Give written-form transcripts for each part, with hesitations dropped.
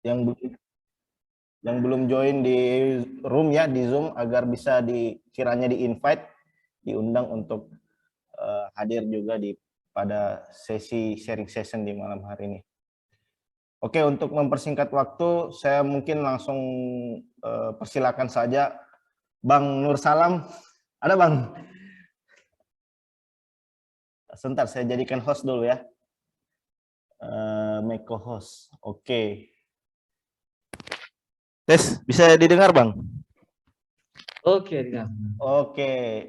yang belum join di room ya, di Zoom, agar bisa kiranya di-invite, diundang untuk hadir juga pada sesi sharing session di malam hari ini. Oke, untuk mempersingkat waktu, saya mungkin langsung persilakan saja Bang Nur Salam. Ada Bang? Sebentar, saya jadikan host dulu ya. Make co-host. Oke. Tes, bisa didengar Bang? Oke, dengar. Oke.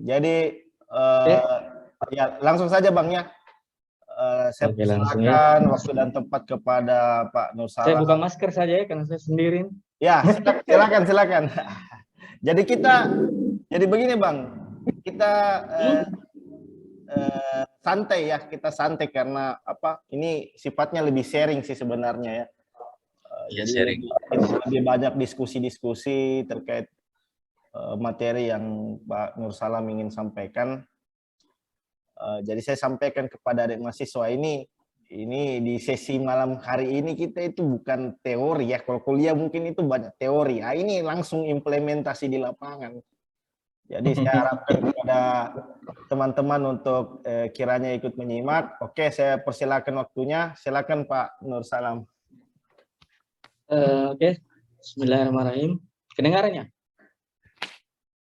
Jadi ya langsung saja Bang ya. Saya persilakan ya. Waktu dan tempat kepada Pak Nur Salam. Saya buka masker saja ya, karena saya sendiri. Ya, silakan. Jadi begini Bang, kita santai ya, karena apa? Ini sifatnya lebih sharing sih sebenarnya ya. Jadi sharing. Lebih banyak diskusi-diskusi terkait materi yang Pak Nur Salam ingin sampaikan. Jadi saya sampaikan kepada adik mahasiswa ini di sesi malam hari ini kita itu bukan teori ya. Kalau kuliah mungkin itu banyak teori. Nah, ini langsung implementasi di lapangan. Jadi saya harapkan kepada teman-teman untuk kiranya ikut menyimak. Oke, saya persilakan waktunya. Silakan Pak Nur Salam. Oke, Bismillahirrahmanirrahim. Kedengarannya?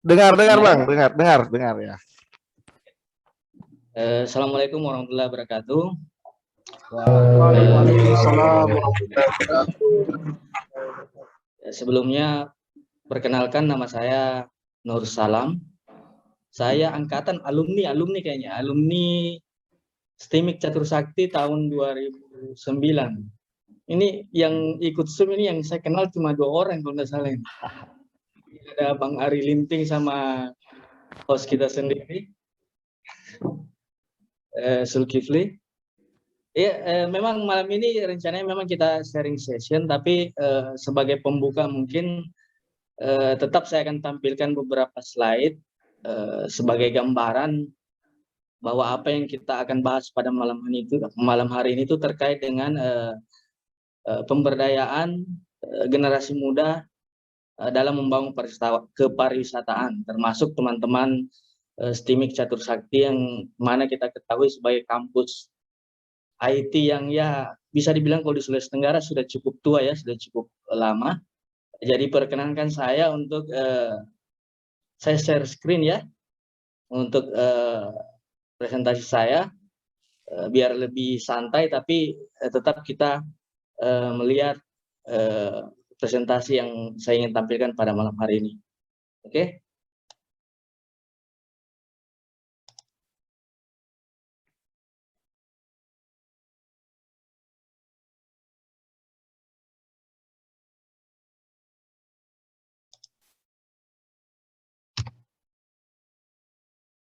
Dengar Bang, dengar ya. Assalamualaikum warahmatullahi wabarakatuh. Waalaikumsalam warahmatullahi wabarakatuh. Sebelumnya, perkenalkan nama saya Nur Salam. Saya angkatan alumni kayaknya, alumni STIMIK Catur Sakti tahun 2009. Ini yang ikut Zoom ini yang saya kenal cuma 2 orang kalau nggak salah. Ada Bang Ari Linting sama host kita sendiri, Zulkifli. Ya, memang malam ini rencananya memang kita sharing session, tapi sebagai pembuka mungkin tetap saya akan tampilkan beberapa slide sebagai gambaran bahwa apa yang kita akan bahas pada malam hari ini itu terkait dengan pemberdayaan generasi muda dalam membangun kepariwisataan, termasuk teman-teman STIMIK Catur Sakti yang mana kita ketahui sebagai kampus IT yang ya bisa dibilang kalau di Sulawesi Tenggara sudah cukup tua ya, sudah cukup lama. Jadi perkenankan saya untuk saya share screen ya untuk presentasi saya biar lebih santai, tapi tetap kita melihat presentasi yang saya ingin tampilkan pada malam hari ini. Oke?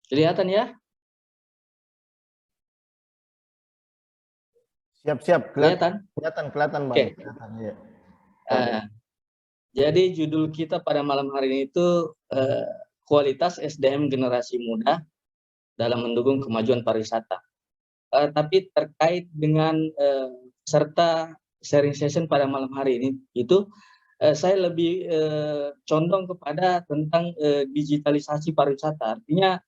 Kelihatan ya? Siap. Kelihatan Bang. Okay. Kelihatan, ya. Jadi judul kita pada malam hari ini itu kualitas SDM generasi muda dalam mendukung kemajuan pariwisata. Tapi terkait dengan serta sharing session pada malam hari ini itu saya lebih condong kepada tentang digitalisasi pariwisata. Artinya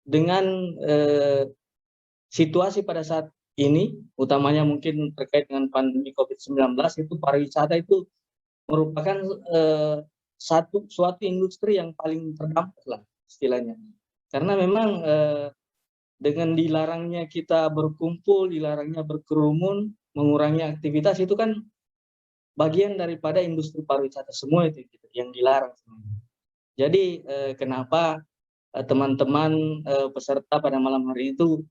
dengan situasi pada saat ini, utamanya mungkin terkait dengan pandemi COVID-19, itu pariwisata itu merupakan suatu industri yang paling terdampak lah istilahnya. Karena memang dengan dilarangnya kita berkumpul, dilarangnya berkerumun, mengurangi aktivitas, itu kan bagian daripada industri pariwisata semua itu yang dilarang. Jadi kenapa teman-teman peserta pada malam hari itu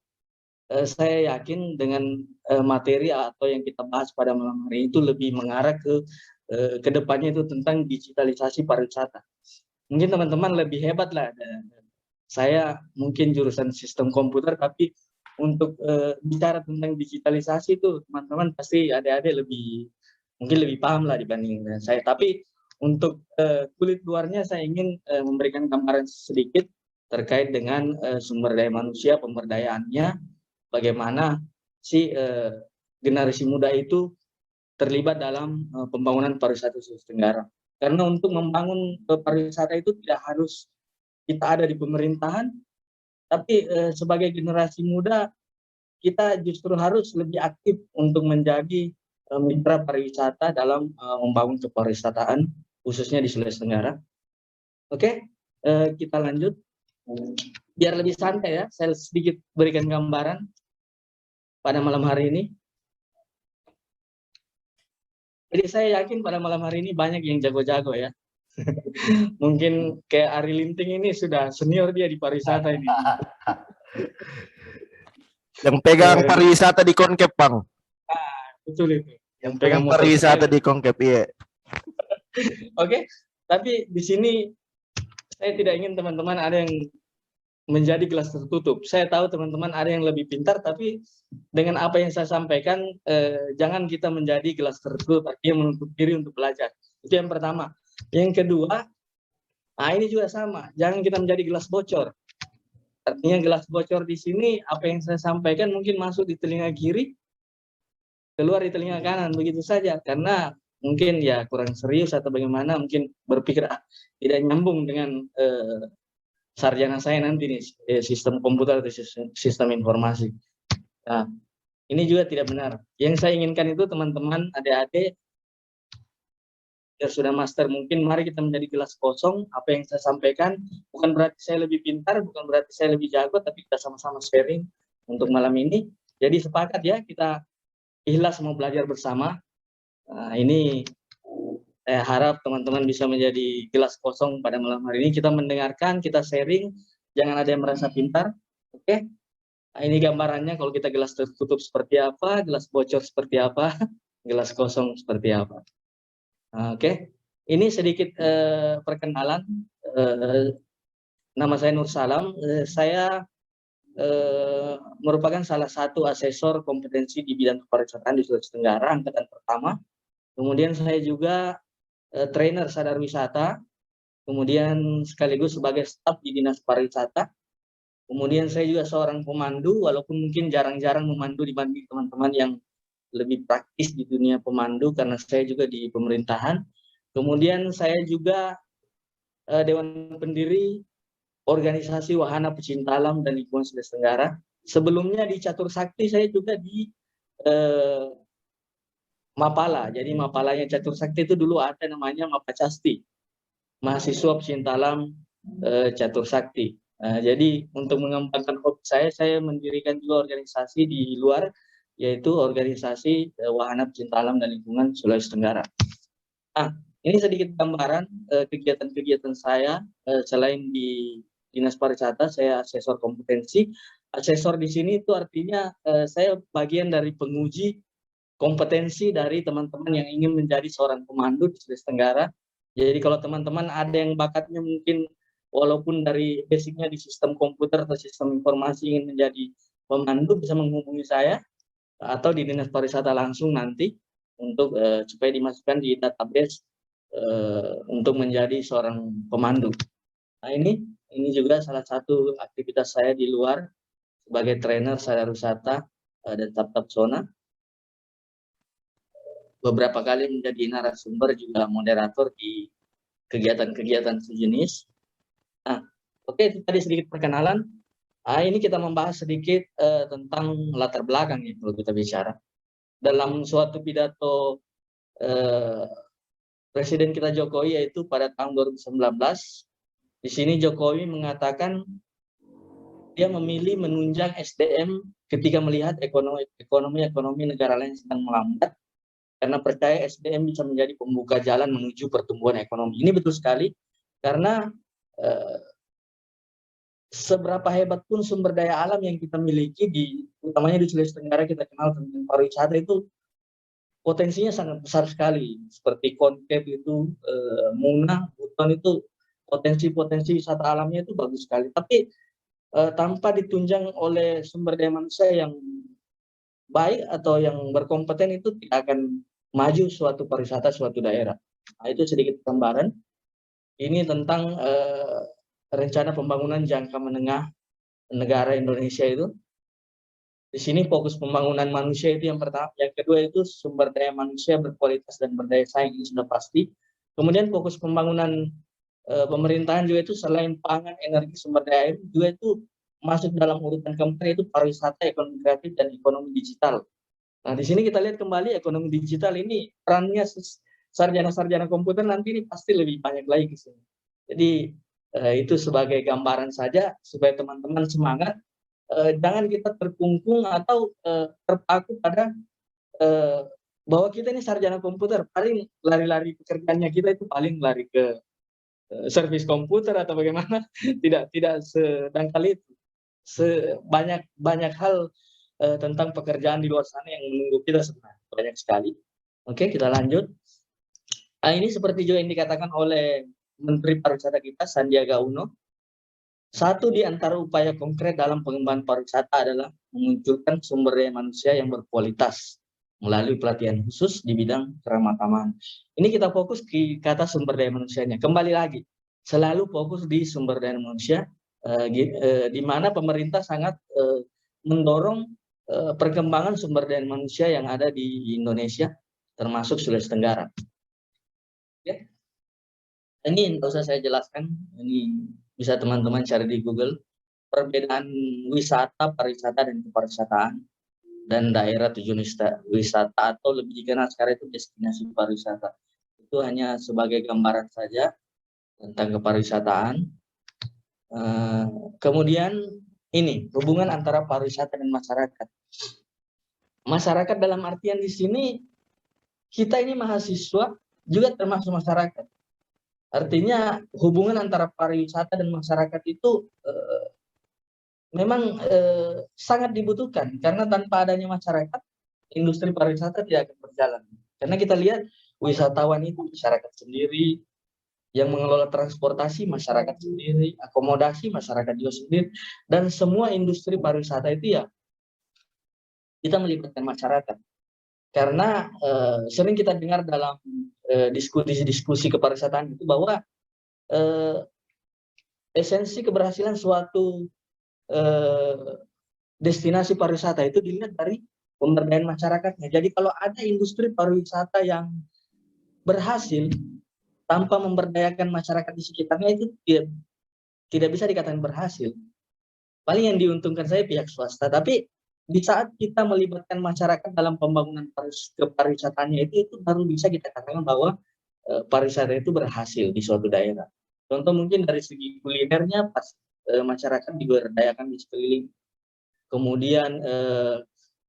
saya yakin dengan materi atau yang kita bahas pada malam hari itu lebih mengarah ke depannya itu tentang digitalisasi pariwisata. Mungkin teman-teman lebih hebat lah. Saya mungkin jurusan sistem komputer, tapi untuk bicara tentang digitalisasi itu teman-teman pasti adik-adik mungkin lebih paham lah dibanding saya. Tapi untuk kulit luarnya saya ingin memberikan gambaran sedikit terkait dengan sumber daya manusia, pemberdayaannya, bagaimana si generasi muda itu terlibat dalam pembangunan pariwisata Sulawesi Tenggara. Karena untuk membangun pariwisata itu tidak harus kita ada di pemerintahan, tapi sebagai generasi muda kita justru harus lebih aktif untuk menjadi mitra pariwisata dalam membangun kepariwisataan khususnya di Sulawesi Tenggara. Oke, kita lanjut. Biar lebih santai ya, saya sedikit berikan gambaran pada malam hari ini. Jadi saya yakin pada malam hari ini banyak yang jago-jago ya. Mungkin kayak Ari Linting ini sudah senior dia di pariwisata ini. Yang pegang pariwisata di Konkep, Bang. Betul itu. Yang pegang pariwisata di Konkep, iya. Oke, tapi di sini saya tidak ingin teman-teman ada yang menjadi gelas tertutup. Saya tahu teman-teman ada yang lebih pintar, tapi dengan apa yang saya sampaikan, jangan kita menjadi gelas tertutup, artinya menutup diri untuk belajar. Itu yang pertama. Yang kedua, ini juga sama. Jangan kita menjadi gelas bocor. Artinya gelas bocor di sini, apa yang saya sampaikan mungkin masuk di telinga kiri, keluar di telinga kanan, begitu saja. Karena mungkin ya kurang serius atau bagaimana, mungkin berpikir tidak nyambung dengan sarjana saya nanti nih, sistem komputer atau sistem informasi. Nah, ini juga tidak benar. Yang saya inginkan itu teman-teman, adik-adik yang sudah master, mungkin mari kita menjadi gelas kosong. Apa yang saya sampaikan bukan berarti saya lebih pintar, bukan berarti saya lebih jago, tapi kita sama-sama sharing untuk malam ini. Jadi sepakat ya, kita ikhlas mau belajar bersama. Nah, ini saya harap teman-teman bisa menjadi gelas kosong pada malam hari ini. Kita mendengarkan, kita sharing, jangan ada yang merasa pintar. Oke? Nah, ini gambarannya kalau kita gelas tertutup seperti apa, gelas bocor seperti apa, gelas kosong seperti apa. Oke? Ini sedikit perkenalan. Nama saya Nur Salam. Saya merupakan salah satu asesor kompetensi di bidang kepariwisataan di Sulawesi Tenggara, angkatan pertama. Kemudian saya juga trainer sadar wisata, kemudian sekaligus sebagai staf di Dinas Pariwisata. Kemudian saya juga seorang pemandu, walaupun mungkin jarang-jarang memandu dibanding teman-teman yang lebih praktis di dunia pemandu, karena saya juga di pemerintahan. Kemudian saya juga Dewan Pendiri Organisasi Wahana Pecinta Alam dan Lingkungan Sulawesi Tenggara. Sebelumnya di Catur Sakti saya juga di Mapala. Jadi Mapalanya Catur Sakti itu dulu ada namanya Mapacasti, mahasiswa pecinta alam Catur Sakti. Jadi untuk mengembangkan hobi saya mendirikan juga organisasi di luar, yaitu organisasi Wahana Pecinta Alam dan Lingkungan Sulawesi Tenggara. Ini sedikit gambaran kegiatan-kegiatan saya. Selain di Dinas Pariwisata, saya asesor kompetensi. Asesor di sini itu artinya saya bagian dari penguji kompetensi dari teman-teman yang ingin menjadi seorang pemandu di Sulawesi Tenggara. Jadi kalau teman-teman ada yang bakatnya mungkin walaupun dari basicnya di sistem komputer atau sistem informasi ingin menjadi pemandu, bisa menghubungi saya atau di Dinas Pariwisata langsung nanti untuk supaya dimasukkan di database untuk menjadi seorang pemandu. Nah, ini juga salah satu aktivitas saya di luar sebagai trainer sadar wisata dan Tap-Tap Zona. Beberapa kali menjadi narasumber juga moderator di kegiatan-kegiatan sejenis. Oke, tadi sedikit perkenalan. Ini kita membahas sedikit tentang latar belakang nih kalau kita bicara. Dalam suatu pidato Presiden kita Jokowi yaitu pada tahun 2019, di sini Jokowi mengatakan dia memilih menunjang SDM ketika melihat ekonomi negara lain sedang melambat, karena percaya SDM bisa menjadi pembuka jalan menuju pertumbuhan ekonomi. Ini betul sekali, karena seberapa hebat pun sumber daya alam yang kita miliki, utamanya di Sulawesi Tenggara, kita kenal tentang pariwisata itu potensinya sangat besar sekali. Seperti Konkep itu, Muna, Buton itu potensi wisata alamnya itu bagus sekali. Tapi tanpa ditunjang oleh sumber daya manusia yang baik atau yang berkompeten, itu tidak akan maju suatu pariwisata, suatu daerah. Nah, itu sedikit gambaran. Ini tentang rencana pembangunan jangka menengah negara Indonesia itu. Di sini fokus pembangunan manusia itu yang pertama. Yang kedua itu sumber daya manusia berkualitas dan berdaya saing, ini sudah pasti. Kemudian fokus pembangunan pemerintahan juga itu selain pangan, energi, sumber daya air, juga itu masuk dalam urutan keempat, yaitu pariwisata, ekonomi kreatif, dan ekonomi digital. Nah, di sini kita lihat kembali ekonomi digital ini perannya sarjana-sarjana komputer nanti ini pasti lebih banyak lagi ke sini. Jadi itu sebagai gambaran saja supaya teman-teman semangat. Jangan kita terkungkung atau terpaku pada bahwa kita ini sarjana komputer, paling lari-lari pekerjaannya kita itu paling lari ke servis komputer atau bagaimana. tidak sedangkali itu. Banyak hal tentang pekerjaan di luar sana yang menunggu kita sebenarnya, banyak sekali. Oke, kita lanjut. Ini seperti juga yang dikatakan oleh Menteri Pariwisata kita, Sandiaga Uno. Satu di antara upaya konkret dalam pengembangan pariwisata adalah memunculkan sumber daya manusia yang berkualitas melalui pelatihan khusus di bidang keramah-tamahan. Ini kita fokus di kata sumber daya manusianya. Kembali lagi, selalu fokus di sumber daya manusia, di mana pemerintah sangat mendorong perkembangan sumber daya manusia yang ada di Indonesia, termasuk Sulawesi Tenggara. Oke. Ini tidak usah saya jelaskan, ini bisa teman-teman cari di Google, perbedaan wisata, pariwisata, dan kepariwisataan, dan daerah tujuan wisata atau lebih dikenal sekarang itu destinasi pariwisata. Itu hanya sebagai gambaran saja tentang kepariwisataan. Kemudian ini hubungan antara pariwisata dan masyarakat. Masyarakat dalam artian di sini kita ini mahasiswa juga termasuk masyarakat. Artinya hubungan antara pariwisata dan masyarakat itu memang sangat dibutuhkan, karena tanpa adanya masyarakat, industri pariwisata tidak akan berjalan. Karena kita lihat wisatawan itu masyarakat sendiri, yang mengelola transportasi masyarakat sendiri, akomodasi masyarakat juga sendiri, dan semua industri pariwisata itu ya kita melibatkan masyarakat. Karena sering kita dengar dalam diskusi kepariwisataan itu bahwa esensi keberhasilan suatu destinasi pariwisata itu dilihat dari pemberdayaan masyarakatnya. Jadi kalau ada industri pariwisata yang berhasil tanpa memberdayakan masyarakat di sekitarnya, itu tidak bisa dikatakan berhasil. Paling yang diuntungkan saya pihak swasta. Tapi di saat kita melibatkan masyarakat dalam pembangunan kepariwisataannya itu baru bisa kita katakan bahwa pariwisata itu berhasil di suatu daerah. Contoh mungkin dari segi kulinernya, pas masyarakat diberdayakan di sekeliling. Kemudian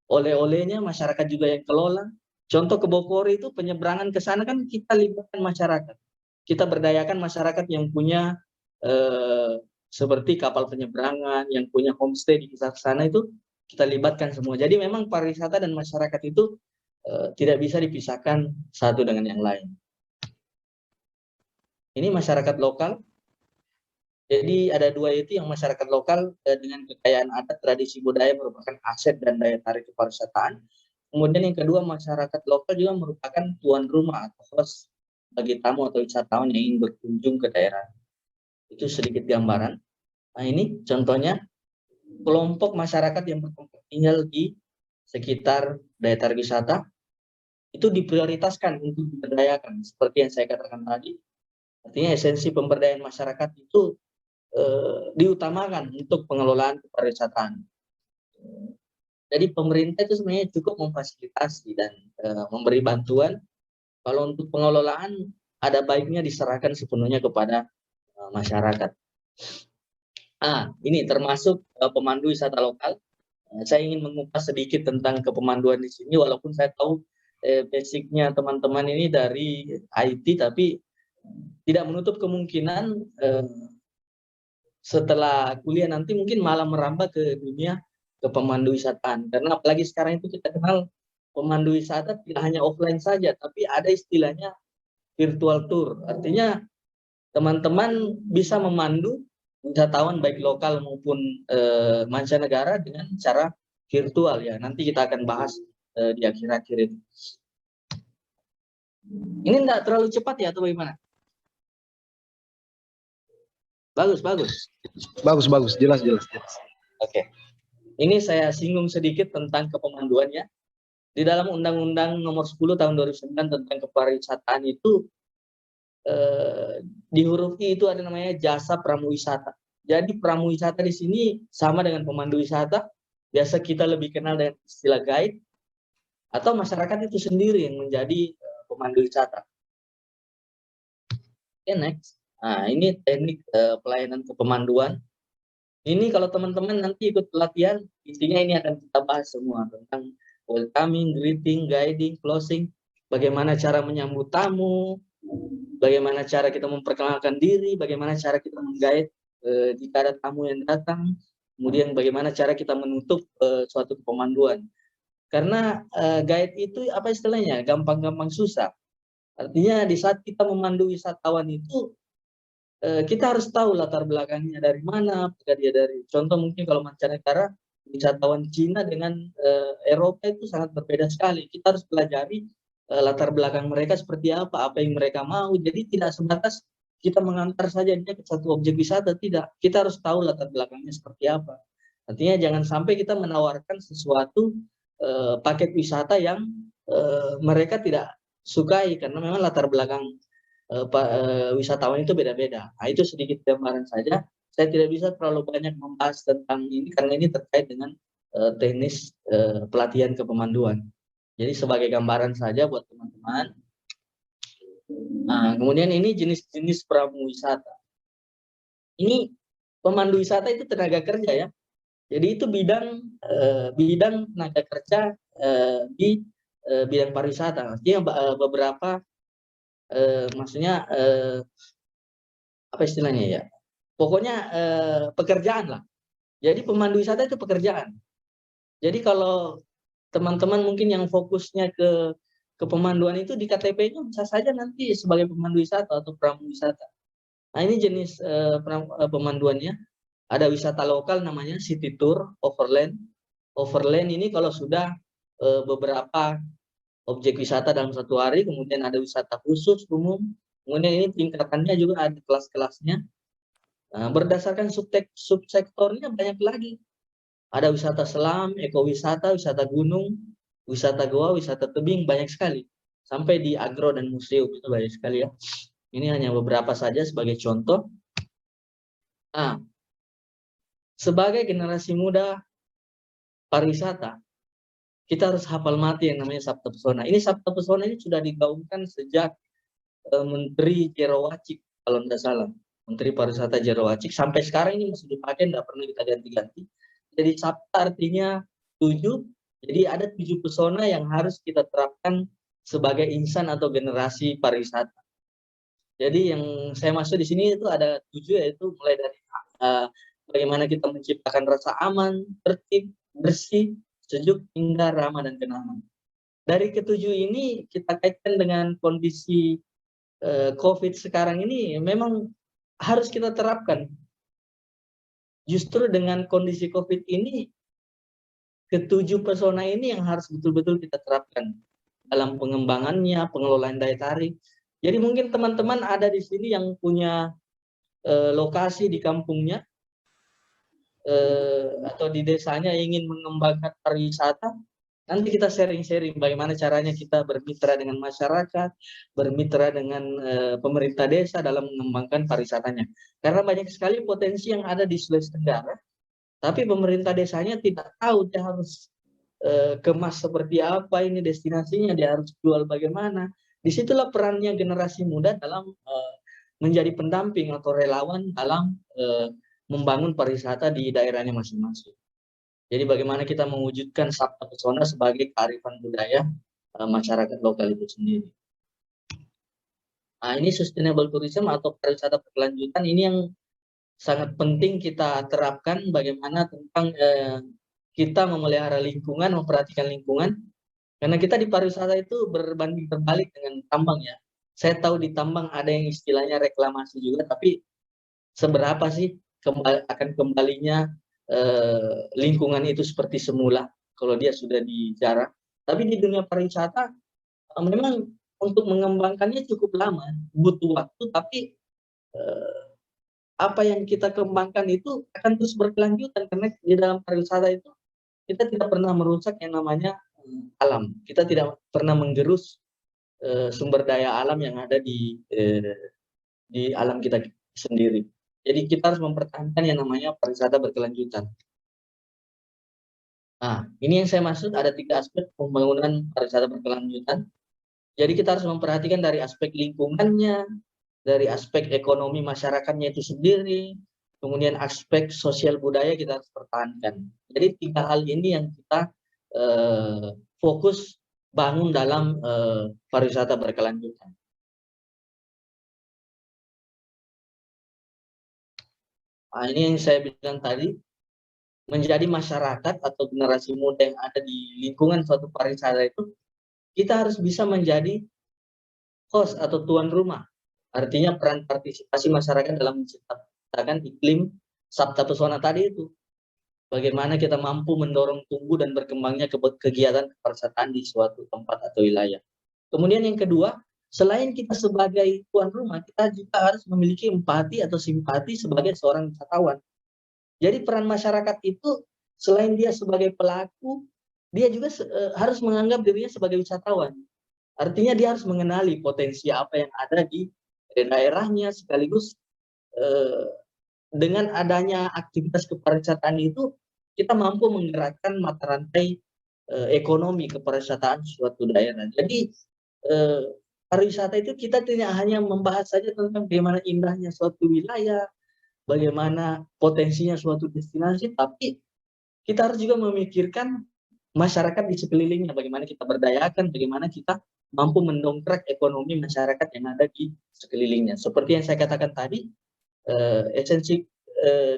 oleh-olehnya masyarakat juga yang kelola. Contoh ke Bogor itu penyeberangan ke sana kan kita libatkan masyarakat. Kita berdayakan masyarakat yang punya seperti kapal penyeberangan, yang punya homestay di sana itu kita libatkan semua. Jadi memang pariwisata dan masyarakat itu tidak bisa dipisahkan satu dengan yang lain. Ini masyarakat lokal. Jadi ada dua, itu yang masyarakat lokal dengan kekayaan adat, tradisi budaya merupakan aset dan daya tarik kepariwisataan. Kemudian yang kedua, masyarakat lokal juga merupakan tuan rumah atau host bagi tamu atau wisatawan yang ingin berkunjung ke daerah. Itu sedikit gambaran. Nah ini contohnya kelompok masyarakat yang bertempat tinggal di sekitar daya tarik wisata itu diprioritaskan untuk diberdayakan. Seperti yang saya katakan tadi, artinya esensi pemberdayaan masyarakat itu diutamakan untuk pengelolaan kepariwisataan. Jadi pemerintah itu sebenarnya cukup memfasilitasi dan memberi bantuan. Kalau untuk pengelolaan ada baiknya diserahkan sepenuhnya kepada masyarakat. Ini termasuk pemandu wisata lokal. Saya ingin mengupas sedikit tentang kepemanduan di sini, walaupun saya tahu basicnya teman-teman ini dari IT, tapi tidak menutup kemungkinan setelah kuliah nanti mungkin malah merambah ke dunia ke pemandu wisataan. Karena apalagi sekarang itu kita kenal pemandu wisata tidak hanya offline saja, tapi ada istilahnya virtual tour. Artinya teman-teman bisa memandu wisatawan baik lokal maupun mancanegara dengan cara virtual ya. Nanti kita akan bahas di akhir-akhir itu. Ini enggak terlalu cepat ya atau bagaimana? Bagus. Bagus, jelas. Oke. Ini saya singgung sedikit tentang kepemanduannya. Di dalam Undang-Undang Nomor 10 Tahun 2009 tentang kepariwisataan itu di huruf I itu ada namanya jasa pramuwisata. Jadi pramuwisata di sini sama dengan pemandu wisata. Biasa kita lebih kenal dengan istilah guide atau masyarakat itu sendiri yang menjadi pemandu wisata. Oke, next. Nah, ini teknik pelayanan kepemanduan. Ini kalau teman-teman nanti ikut pelatihan, intinya ini akan kita bahas semua tentang welcoming, greeting, guiding, closing, bagaimana cara menyambut tamu, bagaimana cara kita memperkenalkan diri, bagaimana cara kita menggait jika ada tamu yang datang, kemudian bagaimana cara kita menutup suatu pemanduan. Karena guide itu apa istilahnya, gampang-gampang susah. Artinya di saat kita memandu wisatawan itu, kita harus tahu latar belakangnya dari mana, apakah dia dari, contoh mungkin kalau mancanegara, wisatawan Cina dengan Eropa itu sangat berbeda sekali. Kita harus pelajari latar belakang mereka seperti apa yang mereka mau. Jadi tidak sebatas kita mengantar saja dia ke satu objek wisata, tidak. Kita harus tahu latar belakangnya seperti apa. Artinya jangan sampai kita menawarkan sesuatu paket wisata yang mereka tidak sukai karena memang latar belakang wisatawan itu beda-beda. Nah, itu sedikit gambaran saja. Saya tidak bisa terlalu banyak membahas tentang ini karena ini terkait dengan teknis pelatihan kepemanduan. Jadi sebagai gambaran saja buat teman-teman. Nah, kemudian ini jenis-jenis pramuwisata. Ini pemandu wisata itu tenaga kerja ya. Jadi itu bidang tenaga kerja di bidang pariwisata. Artinya beberapa maksudnya apa istilahnya ya? Pokoknya pekerjaan lah. Jadi pemandu wisata itu pekerjaan. Jadi kalau teman-teman mungkin yang fokusnya ke pemanduan itu di KTP-nya bisa saja nanti sebagai pemandu wisata atau pramuwisata. Nah, ini jenis pemanduannya. Ada wisata lokal namanya city tour, overland. Overland ini kalau sudah beberapa objek wisata dalam satu hari, kemudian ada wisata khusus umum, kemudian ini tingkatannya juga ada kelas-kelasnya. Nah, berdasarkan subsektornya banyak lagi. Ada wisata selam, ekowisata, wisata gunung, wisata goa, wisata tebing, banyak sekali. Sampai di agro dan museum itu banyak sekali ya. Ini hanya beberapa saja sebagai contoh. Nah, sebagai generasi muda pariwisata, kita harus hafal mati yang namanya Sabta Pesona. Ini Sabta Pesona ini sudah digaungkan sejak Menteri Jero Wacik, kalau tidak salah. Menteri Pariwisata Jero Wacik. Sampai sekarang ini masih dipakai, tidak pernah kita ganti-ganti. Jadi Sabta artinya 7. Jadi ada 7 pesona yang harus kita terapkan sebagai insan atau generasi pariwisata. Jadi yang saya maksud di sini itu ada 7, yaitu mulai dari bagaimana kita menciptakan rasa aman, tertib, bersih, sejuk, hingga ramah dan kenyaman. Dari ketujuh ini kita kaitkan dengan kondisi COVID sekarang ini memang harus kita terapkan. Justru dengan kondisi COVID ini, ketujuh pesona ini yang harus betul-betul kita terapkan dalam pengembangannya, pengelolaan daya tarik. Jadi mungkin teman-teman ada di sini yang punya lokasi di kampungnya atau di desanya ingin mengembangkan pariwisata. Nanti kita sharing-sharing bagaimana caranya kita bermitra dengan masyarakat, bermitra dengan pemerintah desa dalam mengembangkan pariwisatanya. Karena banyak sekali potensi yang ada di Sulawesi Tenggara, tapi pemerintah desanya tidak tahu dia harus kemas seperti apa ini destinasinya, dia harus jual bagaimana. Disitulah perannya generasi muda dalam menjadi pendamping atau relawan dalam membangun pariwisata di daerahnya masing-masing. Jadi bagaimana kita mewujudkan Sabta Pesona sebagai kearifan budaya masyarakat lokal itu sendiri. Nah, ini sustainable tourism atau pariwisata berkelanjutan ini yang sangat penting kita terapkan, bagaimana tentang kita memelihara lingkungan, memperhatikan lingkungan. Karena kita di pariwisata itu berbanding terbalik dengan tambang ya. Saya tahu di tambang ada yang istilahnya reklamasi juga, tapi seberapa sih akan kembalinya lingkungan itu seperti semula kalau dia sudah dijarah. Tapi di dunia pariwisata memang untuk mengembangkannya cukup lama, butuh waktu, tapi apa yang kita kembangkan itu akan terus berkelanjutan karena di dalam pariwisata itu kita tidak pernah merusak yang namanya alam. Kita tidak pernah menggerus sumber daya alam yang ada di alam kita sendiri. Jadi kita harus mempertahankan yang namanya pariwisata berkelanjutan. Nah, ini yang saya maksud ada 3 aspek pembangunan pariwisata berkelanjutan. Jadi kita harus memperhatikan dari aspek lingkungannya, dari aspek ekonomi masyarakatnya itu sendiri, kemudian aspek sosial budaya kita harus pertahankan. Jadi 3 hal ini yang kita fokus bangun dalam pariwisata berkelanjutan. Nah, ini yang saya bilang tadi, menjadi masyarakat atau generasi muda yang ada di lingkungan suatu pariwisata itu, kita harus bisa menjadi host atau tuan rumah. Artinya peran partisipasi masyarakat dalam menciptakan iklim sabta pesona tadi itu. Bagaimana kita mampu mendorong tumbuh dan berkembangnya kegiatan kepariwisataan di suatu tempat atau wilayah. Kemudian yang kedua, selain kita sebagai tuan rumah, kita juga harus memiliki empati atau simpati sebagai seorang wisatawan. Jadi peran masyarakat itu selain dia sebagai pelaku, dia juga harus menganggap dirinya sebagai wisatawan. Artinya dia harus mengenali potensi apa yang ada di daerahnya, sekaligus dengan adanya aktivitas kepariwisataan itu, kita mampu menggerakkan mata rantai ekonomi kepariwisataan suatu daerah. Jadi pariwisata itu kita tidak hanya membahas saja tentang bagaimana indahnya suatu wilayah, bagaimana potensinya suatu destinasi, tapi kita harus juga memikirkan masyarakat di sekelilingnya, bagaimana kita berdayakan, bagaimana kita mampu mendongkrak ekonomi masyarakat yang ada di sekelilingnya. Seperti yang saya katakan tadi, esensi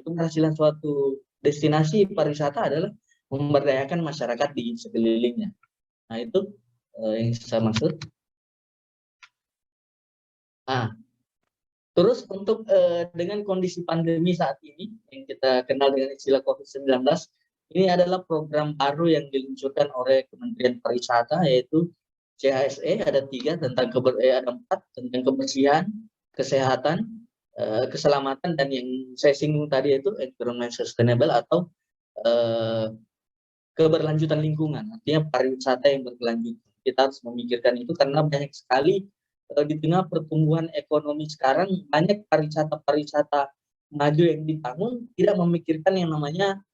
keberhasilan suatu destinasi pariwisata adalah memberdayakan masyarakat di sekelilingnya. Nah, itu yang saya maksud. Nah, terus untuk dengan kondisi pandemi saat ini yang kita kenal dengan istilah COVID-19, ini adalah program baru yang diluncurkan oleh Kementerian Pariwisata, yaitu CHSE. Ada 4 tentang kebersihan, kesehatan, keselamatan, dan yang saya singgung tadi itu environment sustainable atau keberlanjutan lingkungan. Artinya pariwisata yang berkelanjutan. Kita harus memikirkan itu karena banyak sekali di tengah pertumbuhan ekonomi sekarang, banyak pariwisata maju yang dibangun tidak memikirkan yang namanya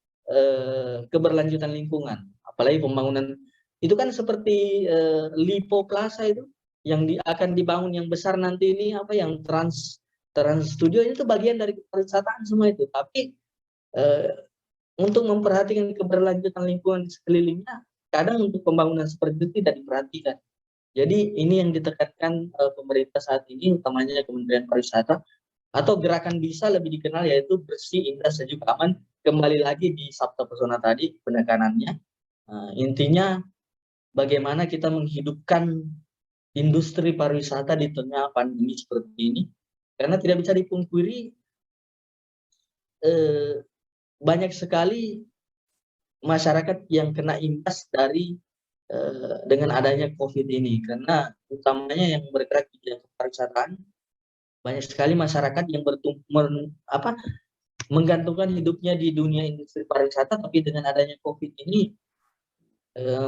keberlanjutan lingkungan. Apalagi pembangunan itu kan seperti Lipo Plaza itu yang akan dibangun yang besar nanti ini, apa yang Trans Studio itu bagian dari pariwisataan semua itu. Tapi untuk memperhatikan keberlanjutan lingkungan di sekelilingnya, kadang untuk pembangunan seperti itu tidak diperhatikan. Jadi ini yang ditekankan pemerintah saat ini, utamanya Kementerian Pariwisata, atau gerakan bisa lebih dikenal yaitu bersih, indah, sejuk, aman. Kembali lagi di Sabta Pesona tadi penekanannya. Intinya bagaimana kita menghidupkan industri pariwisata di tengah pandemi seperti ini. Karena tidak bisa dipungkiri banyak sekali masyarakat yang kena imbas dari dengan adanya COVID ini, karena utamanya yang bergerak di bidang kepariwisataan, banyak sekali masyarakat yang menggantungkan hidupnya di dunia industri pariwisata, tapi dengan adanya COVID ini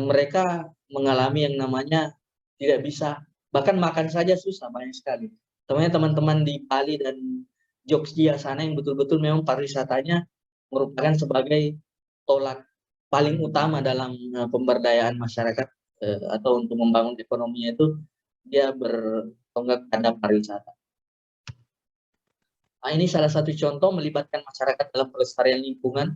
mereka mengalami yang namanya tidak bisa, bahkan makan saja susah banyak sekali. Teman-teman di Bali dan Jogja sana yang betul-betul memang pariwisatanya merupakan sebagai tolak paling utama dalam pemberdayaan masyarakat atau untuk membangun ekonominya, itu dia bertonggak pada pariwisata. Nah, ini salah satu contoh melibatkan masyarakat dalam pelestarian lingkungan.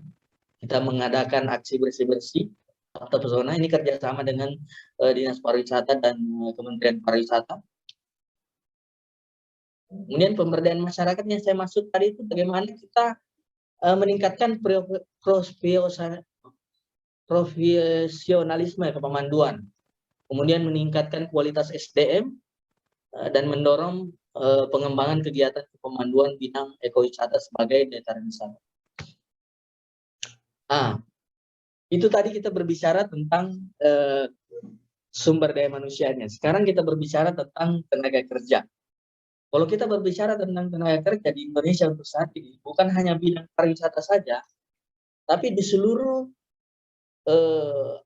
Kita mengadakan aksi bersih-bersih Sabta Pesona, ini kerjasama dengan Dinas Pariwisata dan Kementerian Pariwisata. Kemudian pemberdayaan masyarakat yang saya maksud tadi itu bagaimana kita meningkatkan profesionalisme kepemanduan, kemudian meningkatkan kualitas SDM dan mendorong pengembangan kegiatan kepemanduan bidang ekowisata sebagai daya tarik wisata. Nah, itu tadi kita berbicara tentang sumber daya manusianya. Sekarang kita berbicara tentang tenaga kerja. Kalau kita berbicara tentang tenaga kerja di Indonesia untuk saat ini, bukan hanya bidang pariwisata saja, tapi di seluruh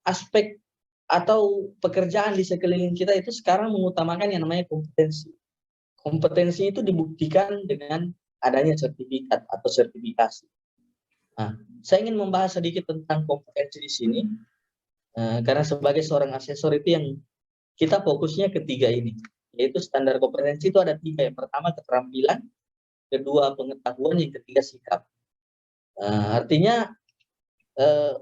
aspek atau pekerjaan di sekeliling kita itu sekarang mengutamakan yang namanya kompetensi. Kompetensi itu dibuktikan dengan adanya sertifikat atau sertifikasi. Nah, saya ingin membahas sedikit tentang kompetensi di sini, karena sebagai seorang asesor itu yang kita fokusnya ketiga ini, yaitu standar kompetensi itu ada 3. Yang pertama keterampilan, kedua pengetahuan, yang ketiga sikap. Artinya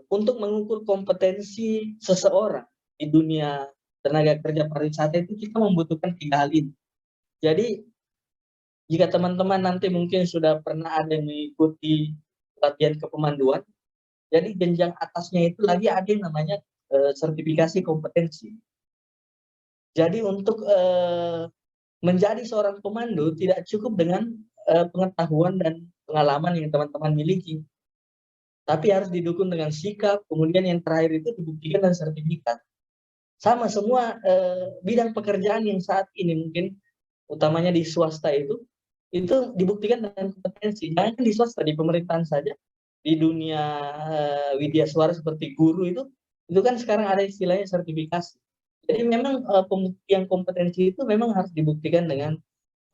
untuk mengukur kompetensi seseorang di dunia tenaga kerja pariwisata itu kita membutuhkan 3 hal ini. Jadi jika teman-teman nanti mungkin sudah pernah ada yang mengikuti pelatihan kepemanduan, jadi jenjang atasnya itu lagi ada yang namanya sertifikasi kompetensi. Jadi untuk menjadi seorang pemandu tidak cukup dengan pengetahuan dan pengalaman yang teman-teman miliki, tapi harus didukung dengan sikap, kemudian yang terakhir itu dibuktikan dengan sertifikat. Sama semua bidang pekerjaan yang saat ini mungkin utamanya di swasta itu dibuktikan dengan kompetensi. Jangan di swasta, di pemerintahan saja, di dunia widya suara seperti guru itu kan sekarang ada istilahnya sertifikasi. Jadi memang pembuktian kompetensi itu memang harus dibuktikan dengan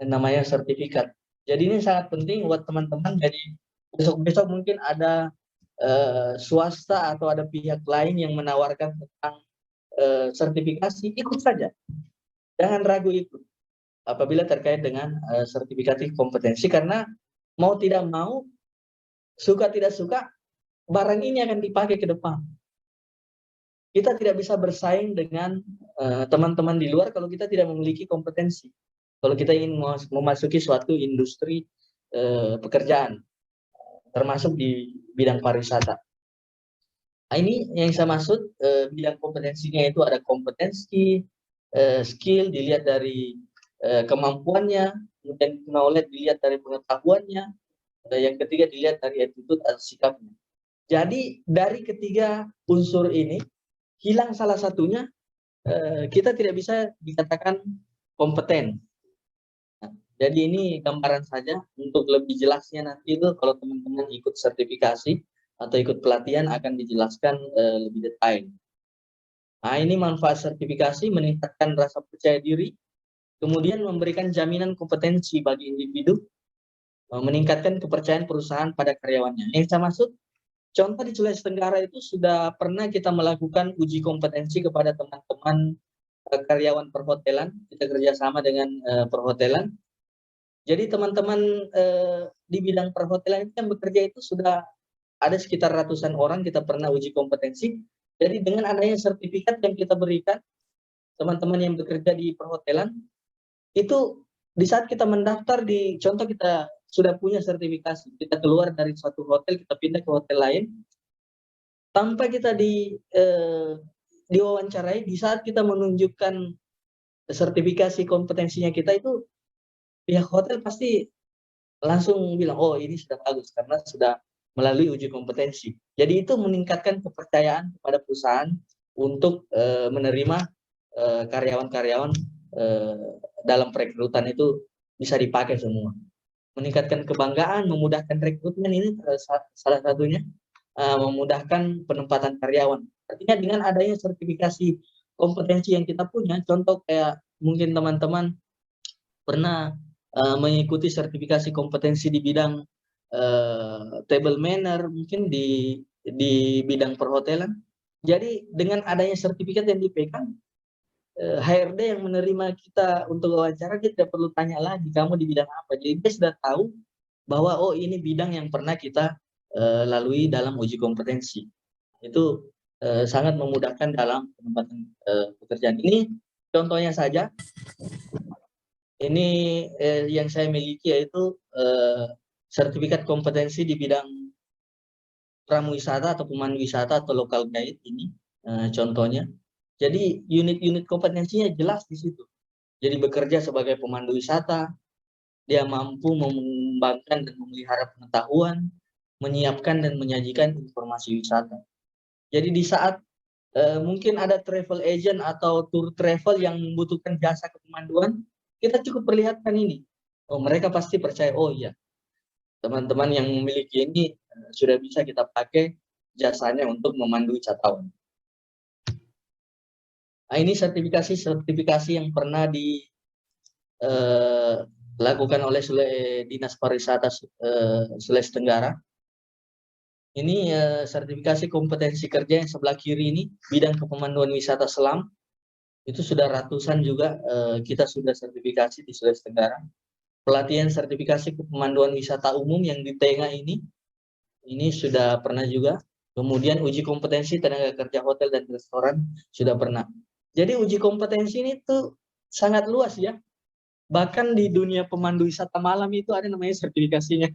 namanya sertifikat. Jadi ini sangat penting buat teman-teman. Jadi besok-besok mungkin ada swasta atau ada pihak lain yang menawarkan tentang sertifikasi, ikut saja. Jangan ragu ikut apabila terkait dengan sertifikasi kompetensi, karena mau tidak mau, suka tidak suka, barang ini akan dipakai ke depan. Kita tidak bisa bersaing dengan teman-teman di luar kalau kita tidak memiliki kompetensi. Kalau kita ingin memasuki suatu industri pekerjaan, termasuk di bidang pariwisata. Nah, ini yang saya maksud, bidang kompetensinya itu ada kompetensi, skill dilihat dari kemampuannya, kemudian knowledge dilihat dari pengetahuannya, yang ketiga dilihat dari attitude atau sikapnya. Jadi dari ketiga unsur ini, hilang salah satunya, kita tidak bisa dikatakan kompeten. Nah, jadi ini gambaran saja, untuk lebih jelasnya nanti itu kalau teman-teman ikut sertifikasi atau ikut pelatihan akan dijelaskan lebih detail. Nah, ini manfaat sertifikasi: meningkatkan rasa percaya diri, kemudian memberikan jaminan kompetensi bagi individu, meningkatkan kepercayaan perusahaan pada karyawannya. Yang saya maksud, contoh di Sulawesi Tenggara itu sudah pernah kita melakukan uji kompetensi kepada teman-teman karyawan perhotelan. Kita kerjasama dengan perhotelan. Jadi teman-teman di bidang perhotelan itu yang bekerja itu sudah ada sekitar ratusan orang kita pernah uji kompetensi. Jadi dengan adanya sertifikat yang kita berikan, teman-teman yang bekerja di perhotelan, itu di saat kita mendaftar di, contoh kita sudah punya sertifikasi, kita keluar dari suatu hotel, kita pindah ke hotel lain, tanpa kita diwawancarai, di saat kita menunjukkan sertifikasi kompetensinya kita itu, pihak hotel pasti langsung bilang, oh ini sudah bagus karena sudah melalui uji kompetensi. Jadi itu meningkatkan kepercayaan kepada perusahaan untuk menerima karyawan-karyawan dalam perekrutan itu bisa dipakai semua. Meningkatkan kebanggaan, memudahkan rekrutmen, ini salah satunya, memudahkan penempatan karyawan. Artinya dengan adanya sertifikasi kompetensi yang kita punya, contoh kayak mungkin teman-teman pernah mengikuti sertifikasi kompetensi di bidang table manner, mungkin di bidang perhotelan. Jadi dengan adanya sertifikat yang dipegang, HRD yang menerima kita untuk wawancara, dia tidak perlu tanya lagi kamu di bidang apa. Jadi dia sudah tahu bahwa oh ini bidang yang pernah kita lalui dalam uji kompetensi. Itu sangat memudahkan dalam penempatan pekerjaan. Ini contohnya saja. Ini yang saya miliki, yaitu sertifikat kompetensi di bidang pramuwisata atau pemandu wisata atau local guide ini, contohnya. Jadi unit-unit kompetensinya jelas di situ. Jadi bekerja sebagai pemandu wisata, dia mampu mengembangkan dan memelihara pengetahuan, menyiapkan dan menyajikan informasi wisata. Jadi di saat mungkin ada travel agent atau tour travel yang membutuhkan jasa kepemanduan, kita cukup perlihatkan ini. Oh, mereka pasti percaya, oh iya, teman-teman yang memiliki ini sudah bisa kita pakai jasanya untuk memandu wisatawan. Nah, ini sertifikasi yang pernah dilakukan oleh Dinas Pariwisata Sulawesi Tenggara. Ini sertifikasi kompetensi kerja yang sebelah kiri ini, bidang kepemanduan wisata selam. Itu sudah ratusan juga kita sudah sertifikasi di Sulawesi Tenggara. Pelatihan sertifikasi kepemanduan wisata umum yang di tengah ini sudah pernah juga. Kemudian uji kompetensi tenaga kerja hotel dan restoran sudah pernah. Jadi uji kompetensi ini tuh sangat luas ya. Bahkan di dunia pemandu wisata malam itu ada namanya sertifikasinya.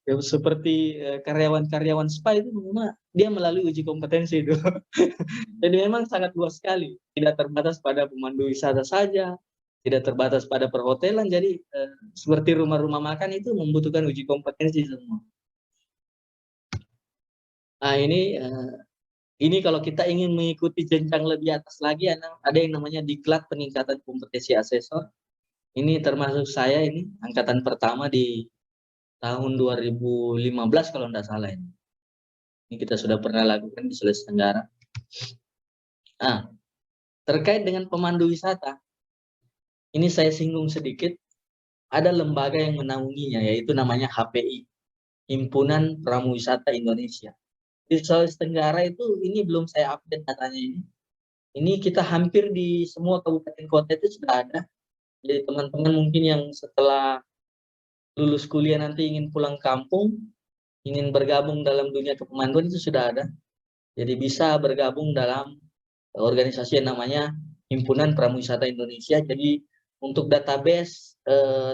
Seperti karyawan-karyawan spa itu memang dia melalui uji kompetensi itu. Jadi memang sangat luas sekali. Tidak terbatas pada pemandu wisata saja, tidak terbatas pada perhotelan. Jadi seperti rumah-rumah makan itu membutuhkan uji kompetensi semua. Nah ini kalau kita ingin mengikuti jenjang lebih atas lagi, ada yang namanya diklat peningkatan kompetensi asesor. Ini termasuk saya ini angkatan pertama di tahun 2015 kalau tidak salah ini. Ini kita sudah pernah lakukan di Sulawesi Tenggara. Nah, terkait dengan pemandu wisata, ini saya singgung sedikit. Ada lembaga yang menaunginya, yaitu namanya HPI, Himpunan Pramuwisata Indonesia. Di Sulawesi Tenggara itu ini belum saya update datanya ini. Ini kita hampir di semua kabupaten kota itu sudah ada. Jadi teman-teman mungkin yang setelah lulus kuliah nanti ingin pulang kampung, ingin bergabung dalam dunia kepemanduan itu sudah ada. Jadi bisa bergabung dalam organisasi yang namanya Himpunan Pramuwisata Indonesia. Jadi untuk database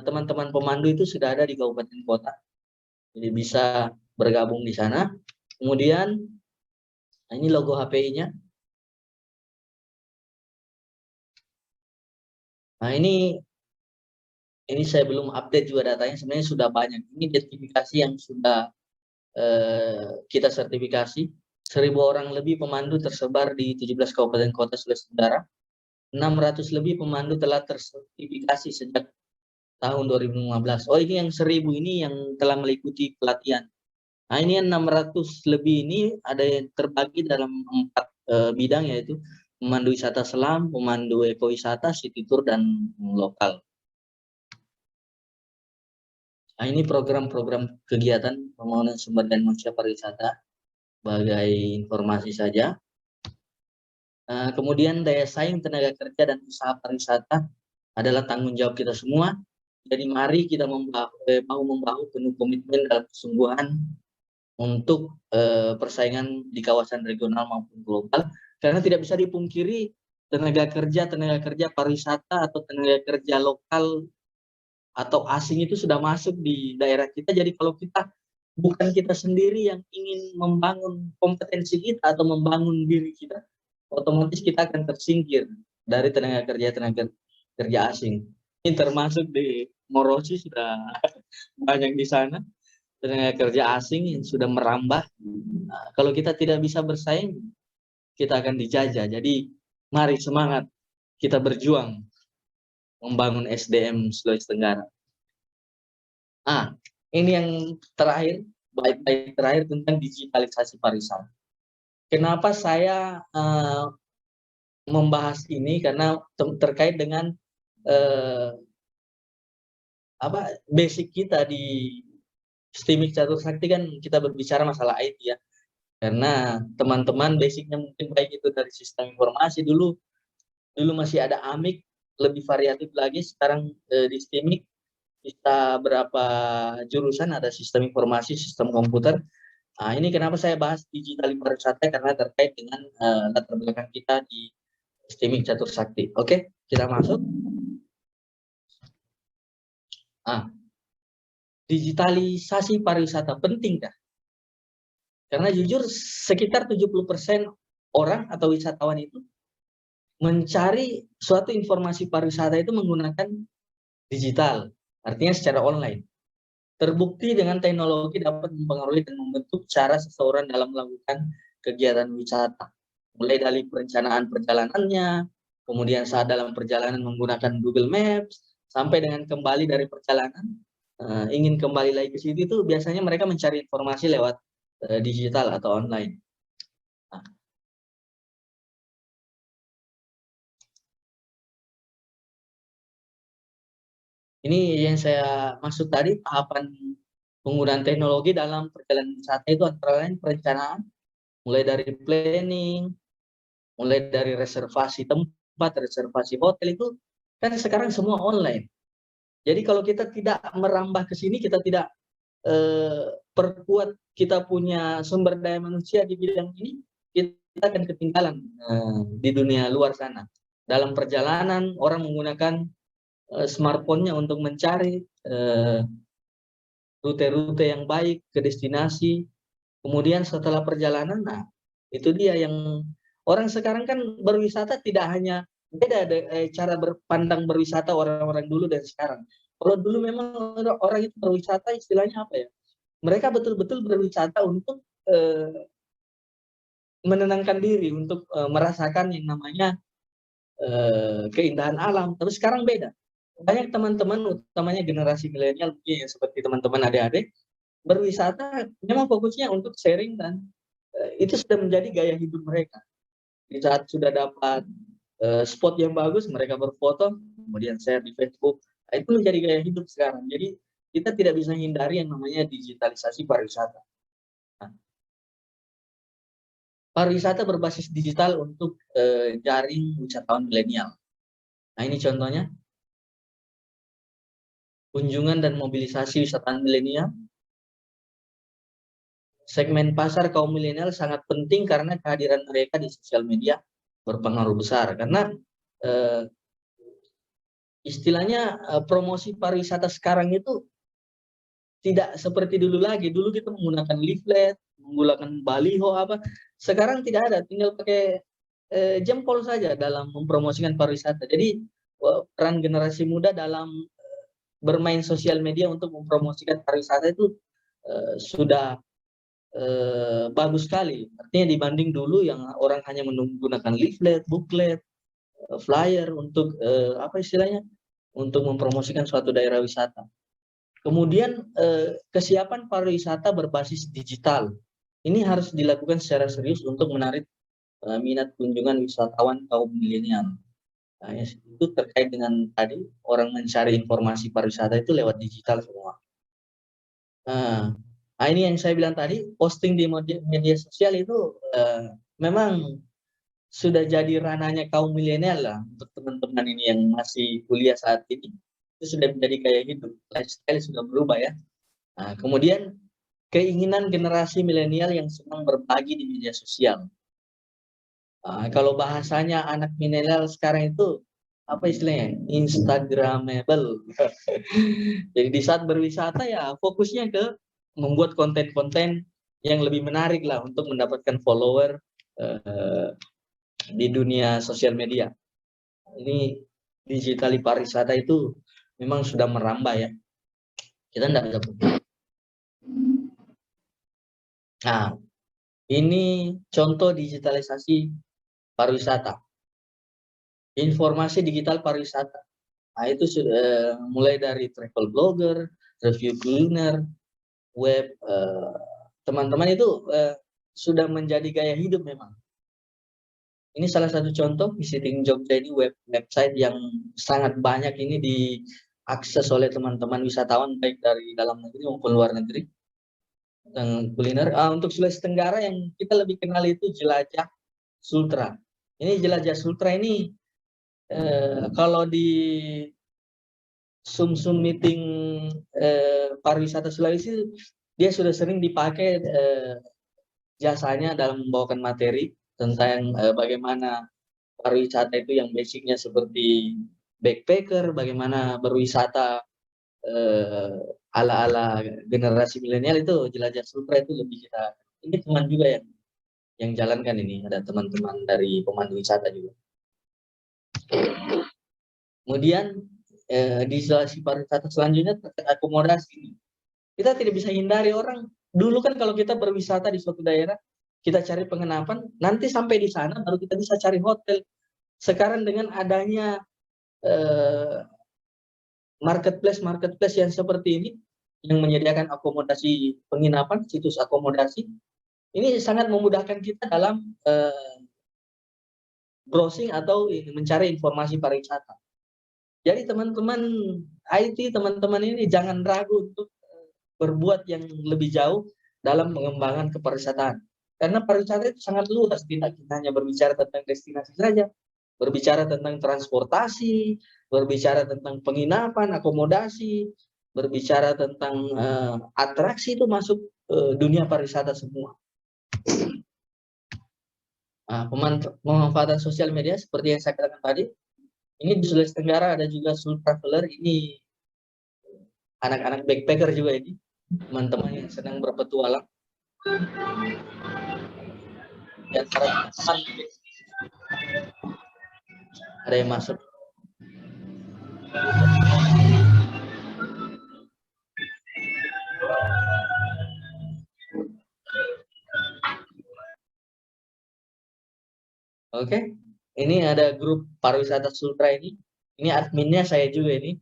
teman-teman pemandu itu sudah ada di kabupaten kota. Jadi bisa bergabung di sana. Kemudian ini logo HPI-nya. Nah ini saya belum update juga datanya. Sebenarnya sudah banyak. Ini sertifikasi yang sudah kita sertifikasi. 1.000 orang lebih pemandu tersebar di 17 kabupaten kota Sulawesi Tenggara. 600 lebih pemandu telah tersertifikasi sejak tahun 2015. Oh ini yang 1.000 ini yang telah mengikuti pelatihan. Nah ini yang 600 lebih ini ada yang terbagi dalam 4 bidang, yaitu pemandu wisata selam, pemandu ekowisata, city tour, dan lokal. Nah ini program-program kegiatan pembangunan sumber daya manusia pariwisata sebagai informasi saja. Kemudian daya saing tenaga kerja dan usaha pariwisata adalah tanggung jawab kita semua. Jadi mari kita membahu penuh komitmen dalam kesungguhan untuk persaingan di kawasan regional maupun global, karena tidak bisa dipungkiri tenaga kerja pariwisata atau tenaga kerja lokal atau asing itu sudah masuk di daerah kita. Jadi kalau bukan kita sendiri yang ingin membangun kompetensi kita atau membangun diri kita, otomatis kita akan tersingkir dari tenaga kerja asing. Ini termasuk di Morosi sudah banyak di sana tenaga kerja asing yang sudah merambah. Nah, kalau kita tidak bisa bersaing, kita akan dijajah. Jadi mari semangat kita berjuang membangun SDM Sulawesi Tenggara. Ini yang terakhir, baik terakhir tentang digitalisasi pariwisata. Kenapa saya membahas ini? Karena terkait dengan basic kita di STIMIK Catur Sakti, kan kita berbicara masalah IT ya. Karena teman-teman basicnya mungkin baik itu dari sistem informasi, dulu masih ada AMIK, lebih variatif lagi. Sekarang di STIMIK kita berapa jurusan, ada sistem informasi, sistem komputer. Nah, ini kenapa saya bahas digital pariwisata, karena terkait dengan latar belakang kita di STIMIK Catur Sakti. Oke, kita masuk. Digitalisasi pariwisata penting kah? Karena jujur sekitar 70% orang atau wisatawan itu mencari suatu informasi pariwisata itu menggunakan digital, artinya secara online. Terbukti dengan teknologi dapat mempengaruhi dan membentuk cara seseorang dalam melakukan kegiatan wisata. Mulai dari perencanaan perjalanannya, kemudian saat dalam perjalanan menggunakan Google Maps, sampai dengan kembali dari perjalanan, ingin kembali lagi ke situ, itu biasanya mereka mencari informasi lewat digital atau online. Nah, ini yang saya maksud tadi, tahapan penggunaan teknologi dalam perjalanan wisata itu antara lain perencanaan, mulai dari planning, mulai dari reservasi tempat, reservasi hotel, itu kan sekarang semua online. Jadi kalau kita tidak merambah ke sini, kita tidak perkuat kita punya sumber daya manusia di bidang ini, kita akan ketinggalan di dunia luar sana. Dalam perjalanan, orang menggunakan smartphone-nya untuk mencari rute-rute yang baik ke destinasi. Kemudian setelah perjalanan, nah itu dia yang orang sekarang kan berwisata tidak hanya beda cara berpandang berwisata orang-orang dulu dan sekarang. Kalau dulu memang orang itu berwisata istilahnya apa ya? Mereka betul-betul berwisata untuk menenangkan diri, untuk merasakan yang namanya keindahan alam. Tapi sekarang beda. Banyak teman-teman, utamanya generasi milenial, seperti teman-teman adik-adik, berwisata memang fokusnya untuk sharing dan itu sudah menjadi gaya hidup mereka. Di saat sudah dapat spot yang bagus, mereka berfoto, kemudian share di Facebook. Nah, itu menjadi gaya hidup sekarang. Jadi kita tidak bisa hindari yang namanya digitalisasi pariwisata. Nah, pariwisata berbasis digital untuk jaring wisatawan milenial. Nah, ini contohnya. Kunjungan dan mobilisasi wisatawan milenial. Segmen pasar kaum milenial sangat penting karena kehadiran mereka di sosial media berpengaruh besar. Karena istilahnya promosi pariwisata sekarang itu tidak seperti dulu lagi. Dulu kita menggunakan leaflet, menggunakan baliho apa. Sekarang tidak ada, tinggal pakai jempol saja dalam mempromosikan pariwisata. Jadi peran generasi muda dalam bermain sosial media untuk mempromosikan pariwisata itu sudah bagus sekali. Artinya dibanding dulu yang orang hanya menggunakan leaflet, booklet, flyer untuk apa istilahnya, untuk mempromosikan suatu daerah wisata. Kemudian kesiapan pariwisata berbasis digital ini harus dilakukan secara serius untuk menarik minat kunjungan wisatawan kaum milenial. Nah, itu terkait dengan tadi orang mencari informasi pariwisata itu lewat digital semua. Nah, ini yang saya bilang tadi, posting di media sosial itu memang sudah jadi ranahnya kaum milenial lah. Untuk teman-teman ini yang masih kuliah saat ini, itu sudah menjadi gaya hidup, lifestyle sudah berubah ya. Nah, kemudian keinginan generasi milenial yang senang berbagi di media sosial. Kalau bahasanya anak milenial sekarang itu apa istilahnya? Instagramable. Jadi di saat berwisata ya fokusnya ke membuat konten-konten yang lebih menarik lah untuk mendapatkan follower di dunia sosial media. Ini digital pariwisata itu memang sudah merambah ya. Kita tidak bisa pungkiri. Nah, ini contoh digitalisasi pariwisata. Informasi digital pariwisata. Nah, itu sudah mulai dari travel blogger, review kuliner, web, teman-teman itu sudah menjadi gaya hidup memang. Ini salah satu contoh Visiting Jogja, ini website yang sangat banyak ini diakses oleh teman-teman wisatawan baik dari dalam negeri maupun luar negeri. Dan kuliner untuk Sulawesi Tenggara yang kita lebih kenal itu Jelajah Sultra. Ini Jelajah Sultra ini kalau di Zoom meeting pariwisata Sulawesi, dia sudah sering dipakai jasanya dalam membawakan materi tentang bagaimana pariwisata itu yang basicnya seperti backpacker, bagaimana berwisata ala-ala generasi milenial. Itu Jelajah Sultra itu lebih kita, ini teman juga yang jalankan ini, ada teman-teman dari pemandu wisata juga. Kemudian digitalisasi pariwisata selanjutnya terkait akomodasi. Kita tidak bisa hindari orang. Dulu kan kalau kita berwisata di suatu daerah, kita cari penginapan, nanti sampai di sana baru kita bisa cari hotel. Sekarang dengan adanya marketplace yang seperti ini, yang menyediakan akomodasi penginapan, situs akomodasi, ini sangat memudahkan kita dalam browsing atau mencari informasi pariwisata. Jadi teman-teman IT, teman-teman ini jangan ragu untuk berbuat yang lebih jauh dalam pengembangan kepariwisataan. Karena pariwisata itu sangat luas, tidak hanya berbicara tentang destinasi saja, berbicara tentang transportasi, berbicara tentang penginapan, akomodasi, berbicara tentang atraksi, itu masuk dunia pariwisata semua. Nah, pemanfaatan sosial media seperti yang saya katakan tadi, ini di Sulawesi Tenggara ada juga Sul Traveler, ini anak-anak backpacker juga ini, teman-teman yang senang berpetualang. Di antara teman ada yang masuk. Oke, ini ada grup pariwisata Sultra ini adminnya saya juga ini.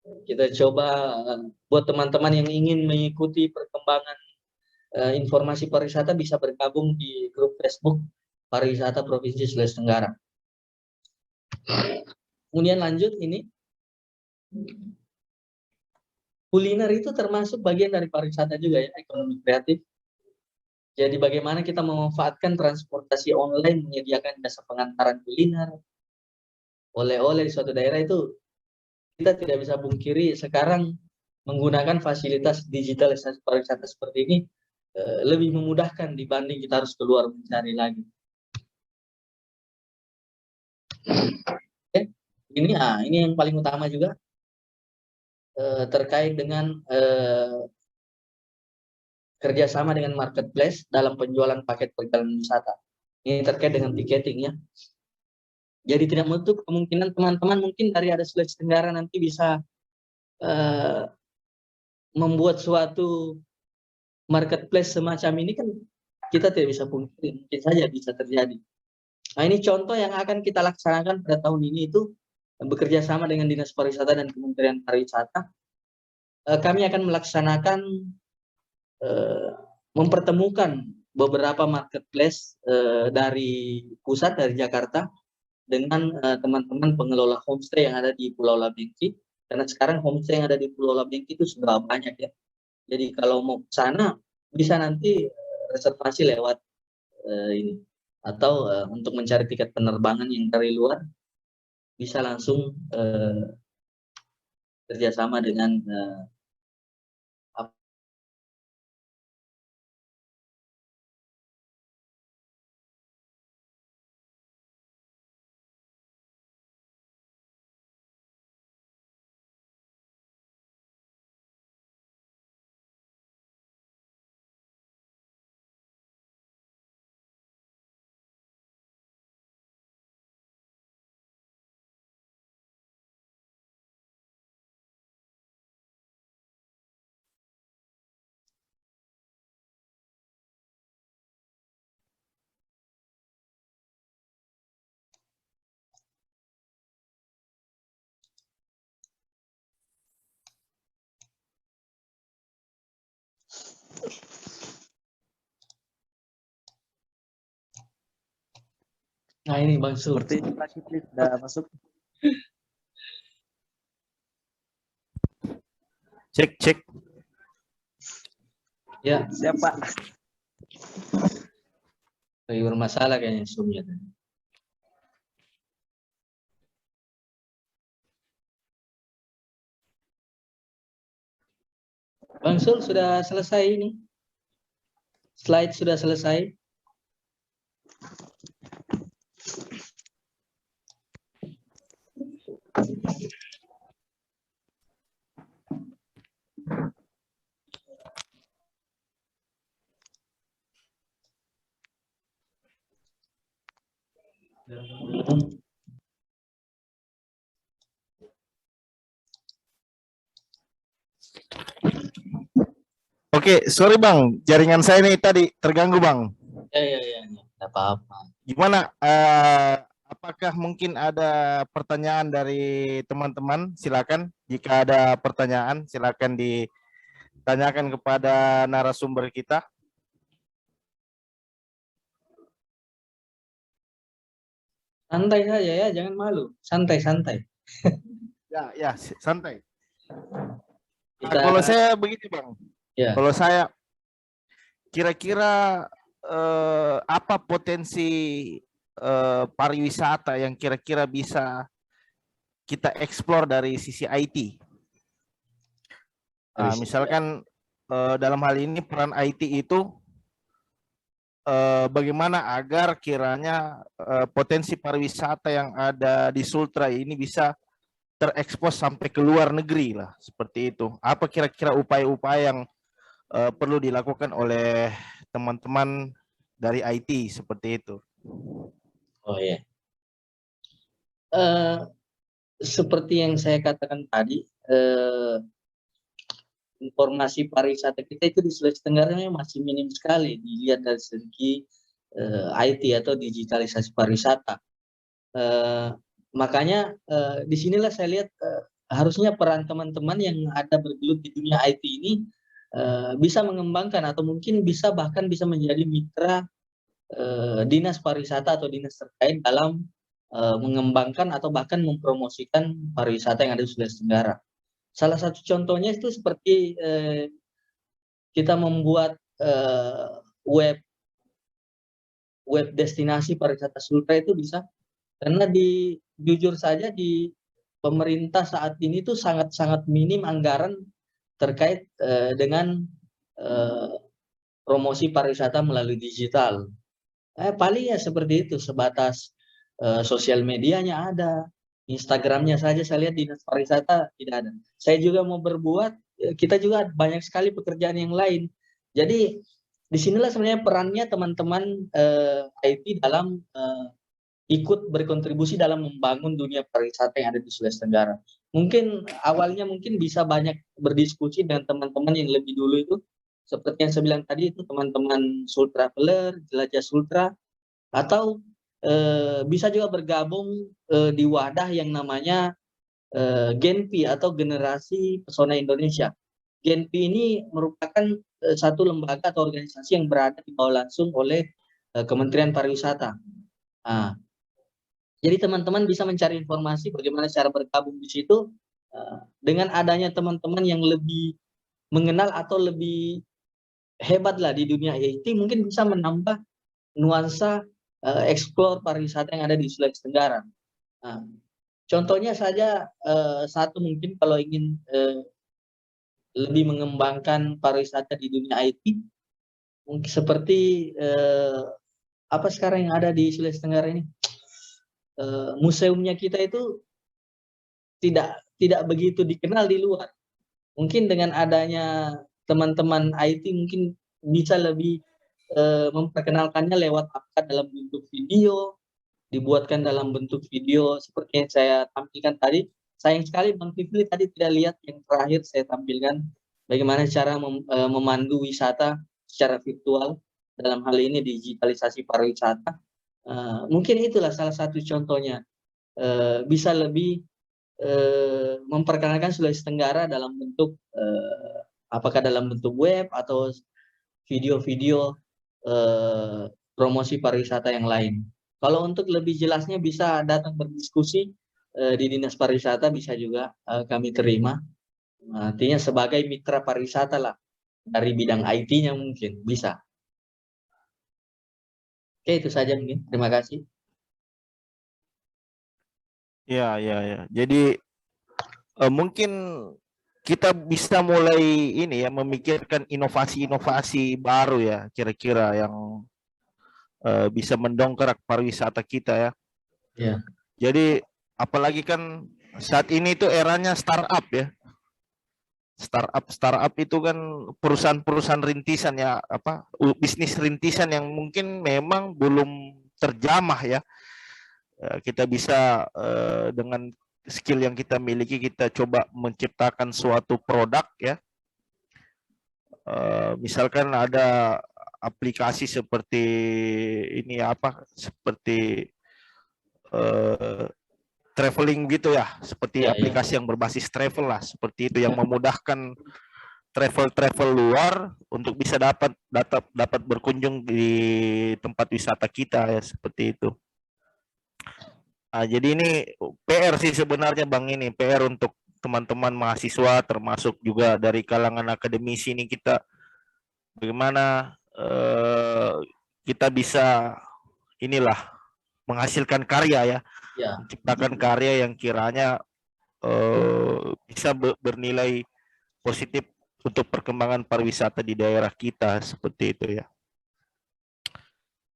Kita coba buat teman-teman yang ingin mengikuti perkembangan informasi pariwisata bisa bergabung di grup Facebook Pariwisata Provinsi Sulawesi Tenggara. Kemudian lanjut ini, kuliner itu termasuk bagian dari pariwisata juga ya, ekonomi kreatif. Jadi bagaimana kita memanfaatkan transportasi online menyediakan jasa pengantaran kuliner, oleh-oleh di suatu daerah itu kita tidak bisa pungkiri sekarang menggunakan fasilitas digitalisasi pariwisata seperti ini lebih memudahkan dibanding kita harus keluar mencari lagi. Oke. Ini yang paling utama juga terkait dengan kerjasama dengan marketplace dalam penjualan paket perjalanan wisata. Ini terkait dengan tiketing ya. Jadi tidak menutup kemungkinan teman-teman mungkin dari ada Sulawesi Tenggara nanti bisa membuat suatu marketplace semacam ini, kan kita tidak bisa pungkiri, mungkin saja bisa terjadi. Nah, ini contoh yang akan kita laksanakan pada tahun ini itu bekerja sama dengan Dinas Pariwisata dan Kementerian Pariwisata. Kami akan melaksanakan mempertemukan beberapa marketplace dari pusat, dari Jakarta, dengan teman-teman pengelola homestay yang ada di Pulau Labengki. Karena sekarang homestay yang ada di Pulau Labengki itu sudah banyak ya. Jadi kalau mau ke sana bisa nanti reservasi lewat ini, atau untuk mencari tiket penerbangan yang dari luar bisa langsung kerjasama dengan nah ini Bang Sul. Seperti lagi sudah masuk. Cek. Ya, Siapa? lagi bermasalah kayaknya Zoom-nya. Bang Sul sudah selesai ini. Slide sudah selesai. Oke, sorry Bang, jaringan saya nih tadi terganggu Bang. Ya, tidak apa-apa. Gimana? Apakah mungkin ada pertanyaan dari teman-teman? Silakan. Jika ada pertanyaan, silakan tanyakan kepada narasumber kita. Santai saja ya, jangan malu. Santai-santai. Ya, santai. Kita, Kalau saya begini Bang, ya. kalau saya kira-kira apa potensi pariwisata yang kira-kira bisa kita eksplor dari sisi IT? Misalkan dalam hal ini peran IT itu bagaimana agar kiranya potensi pariwisata yang ada di Sultra ini bisa terekspos sampai ke luar negeri lah, seperti itu. Apa kira-kira upaya-upaya yang perlu dilakukan oleh teman-teman dari IT seperti itu? Oh ya. Seperti yang saya katakan tadi, informasi pariwisata kita itu di Sulawesi Tenggara masih minim sekali dilihat dari segi IT atau digitalisasi pariwisata. Makanya disinilah saya lihat harusnya peran teman-teman yang ada bergelut di dunia IT ini bisa mengembangkan atau mungkin bahkan bisa menjadi mitra dinas pariwisata atau dinas terkait dalam mengembangkan atau bahkan mempromosikan pariwisata yang ada di Sulawesi Tenggara. Salah satu contohnya itu seperti kita membuat web destinasi pariwisata Sultra itu bisa, karena jujur saja di pemerintah saat ini tuh sangat-sangat minim anggaran terkait dengan promosi pariwisata melalui digital. Paling ya seperti itu, sebatas sosial medianya ada, Instagramnya saja saya lihat dinas pariwisata tidak ada. Saya juga mau berbuat, kita juga banyak sekali pekerjaan yang lain. Jadi disinilah sebenarnya perannya teman-teman IT dalam ikut berkontribusi dalam membangun dunia pariwisata yang ada di Sulawesi Tenggara. Mungkin awalnya bisa banyak berdiskusi dengan teman-teman yang lebih dulu itu, seperti yang saya bilang tadi itu teman-teman Sultraveler, Jelajah Sultra, atau bisa juga bergabung di wadah yang namanya Genpi atau Generasi Pesona Indonesia. Genpi ini merupakan satu lembaga atau organisasi yang berada di bawah langsung oleh Kementerian Pariwisata. Nah, jadi teman-teman bisa mencari informasi bagaimana cara bergabung di situ. Dengan adanya teman-teman yang lebih mengenal atau lebih hebat lah di dunia IT, mungkin bisa menambah nuansa eksplor pariwisata yang ada di Sulawesi Tenggara. Nah, contohnya saja satu, mungkin kalau ingin lebih mengembangkan pariwisata di dunia IT, mungkin seperti apa sekarang yang ada di Sulawesi Tenggara ini, museumnya kita itu tidak begitu dikenal di luar. Mungkin dengan adanya teman-teman IT mungkin bisa lebih memperkenalkannya lewat apa dalam bentuk video, dibuatkan dalam bentuk video seperti yang saya tampilkan tadi. Sayang sekali Bang Kifli tadi tidak lihat yang terakhir saya tampilkan, bagaimana cara memandu wisata secara virtual, dalam hal ini digitalisasi pariwisata. Mungkin itulah salah satu contohnya, bisa lebih memperkenalkan Sulawesi Tenggara dalam bentuk apakah dalam bentuk web atau video-video promosi pariwisata yang lain. Kalau untuk lebih jelasnya bisa datang berdiskusi di Dinas Pariwisata, bisa juga kami terima. Artinya sebagai mitra pariwisata lah dari bidang IT-nya mungkin bisa. Oke, itu saja mungkin. Terima kasih. Ya. Jadi mungkin kita bisa mulai ini ya, memikirkan inovasi-inovasi baru ya, kira-kira yang bisa mendongkrak pariwisata kita ya. Ya. Jadi apalagi kan saat ini itu eranya startup ya. Startup itu kan perusahaan-perusahaan rintisan ya, bisnis rintisan yang mungkin memang belum terjamah ya. Kita bisa dengan skill yang kita miliki, kita coba menciptakan suatu produk ya. Misalkan ada aplikasi seperti ini seperti traveling gitu ya, seperti aplikasi yang berbasis travel lah, seperti itu yang memudahkan travel luar untuk bisa dapat berkunjung di tempat wisata kita ya, seperti itu. Nah, jadi ini PR sih sebenarnya Bang, ini PR untuk teman-teman mahasiswa termasuk juga dari kalangan akademisi ini, kita bagaimana kita bisa inilah menghasilkan karya ya, menciptakan karya yang kiranya bisa bernilai positif untuk perkembangan pariwisata di daerah kita, seperti itu ya.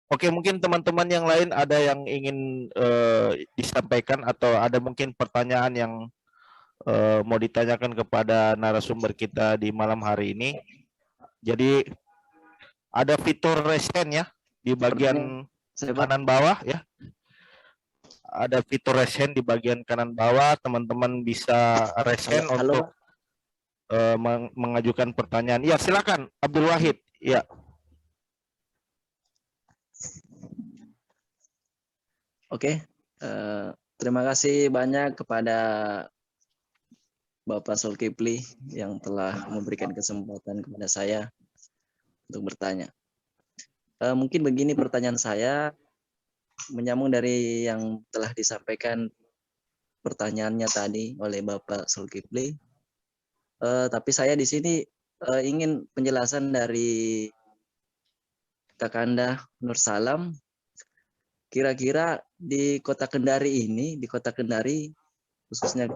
Oke, mungkin teman-teman yang lain ada yang ingin disampaikan atau ada mungkin pertanyaan yang mau ditanyakan kepada narasumber kita di malam hari ini. Jadi ada fitur resen ya di bagian kanan bawah ya. Ada fitur resen di bagian kanan bawah, teman-teman bisa resen untuk mengajukan pertanyaan. Ya, silakan Abdul Wahid. Ya. Oke, terima kasih banyak kepada Bapak Zulkifli yang telah memberikan kesempatan kepada saya untuk bertanya. Mungkin begini pertanyaan saya, menyambung dari yang telah disampaikan pertanyaannya tadi oleh Bapak Zulkifli. Tapi saya di sini ingin penjelasan dari Kakanda Nur Salam. Kira-kira di Kota Kendari ini, khususnya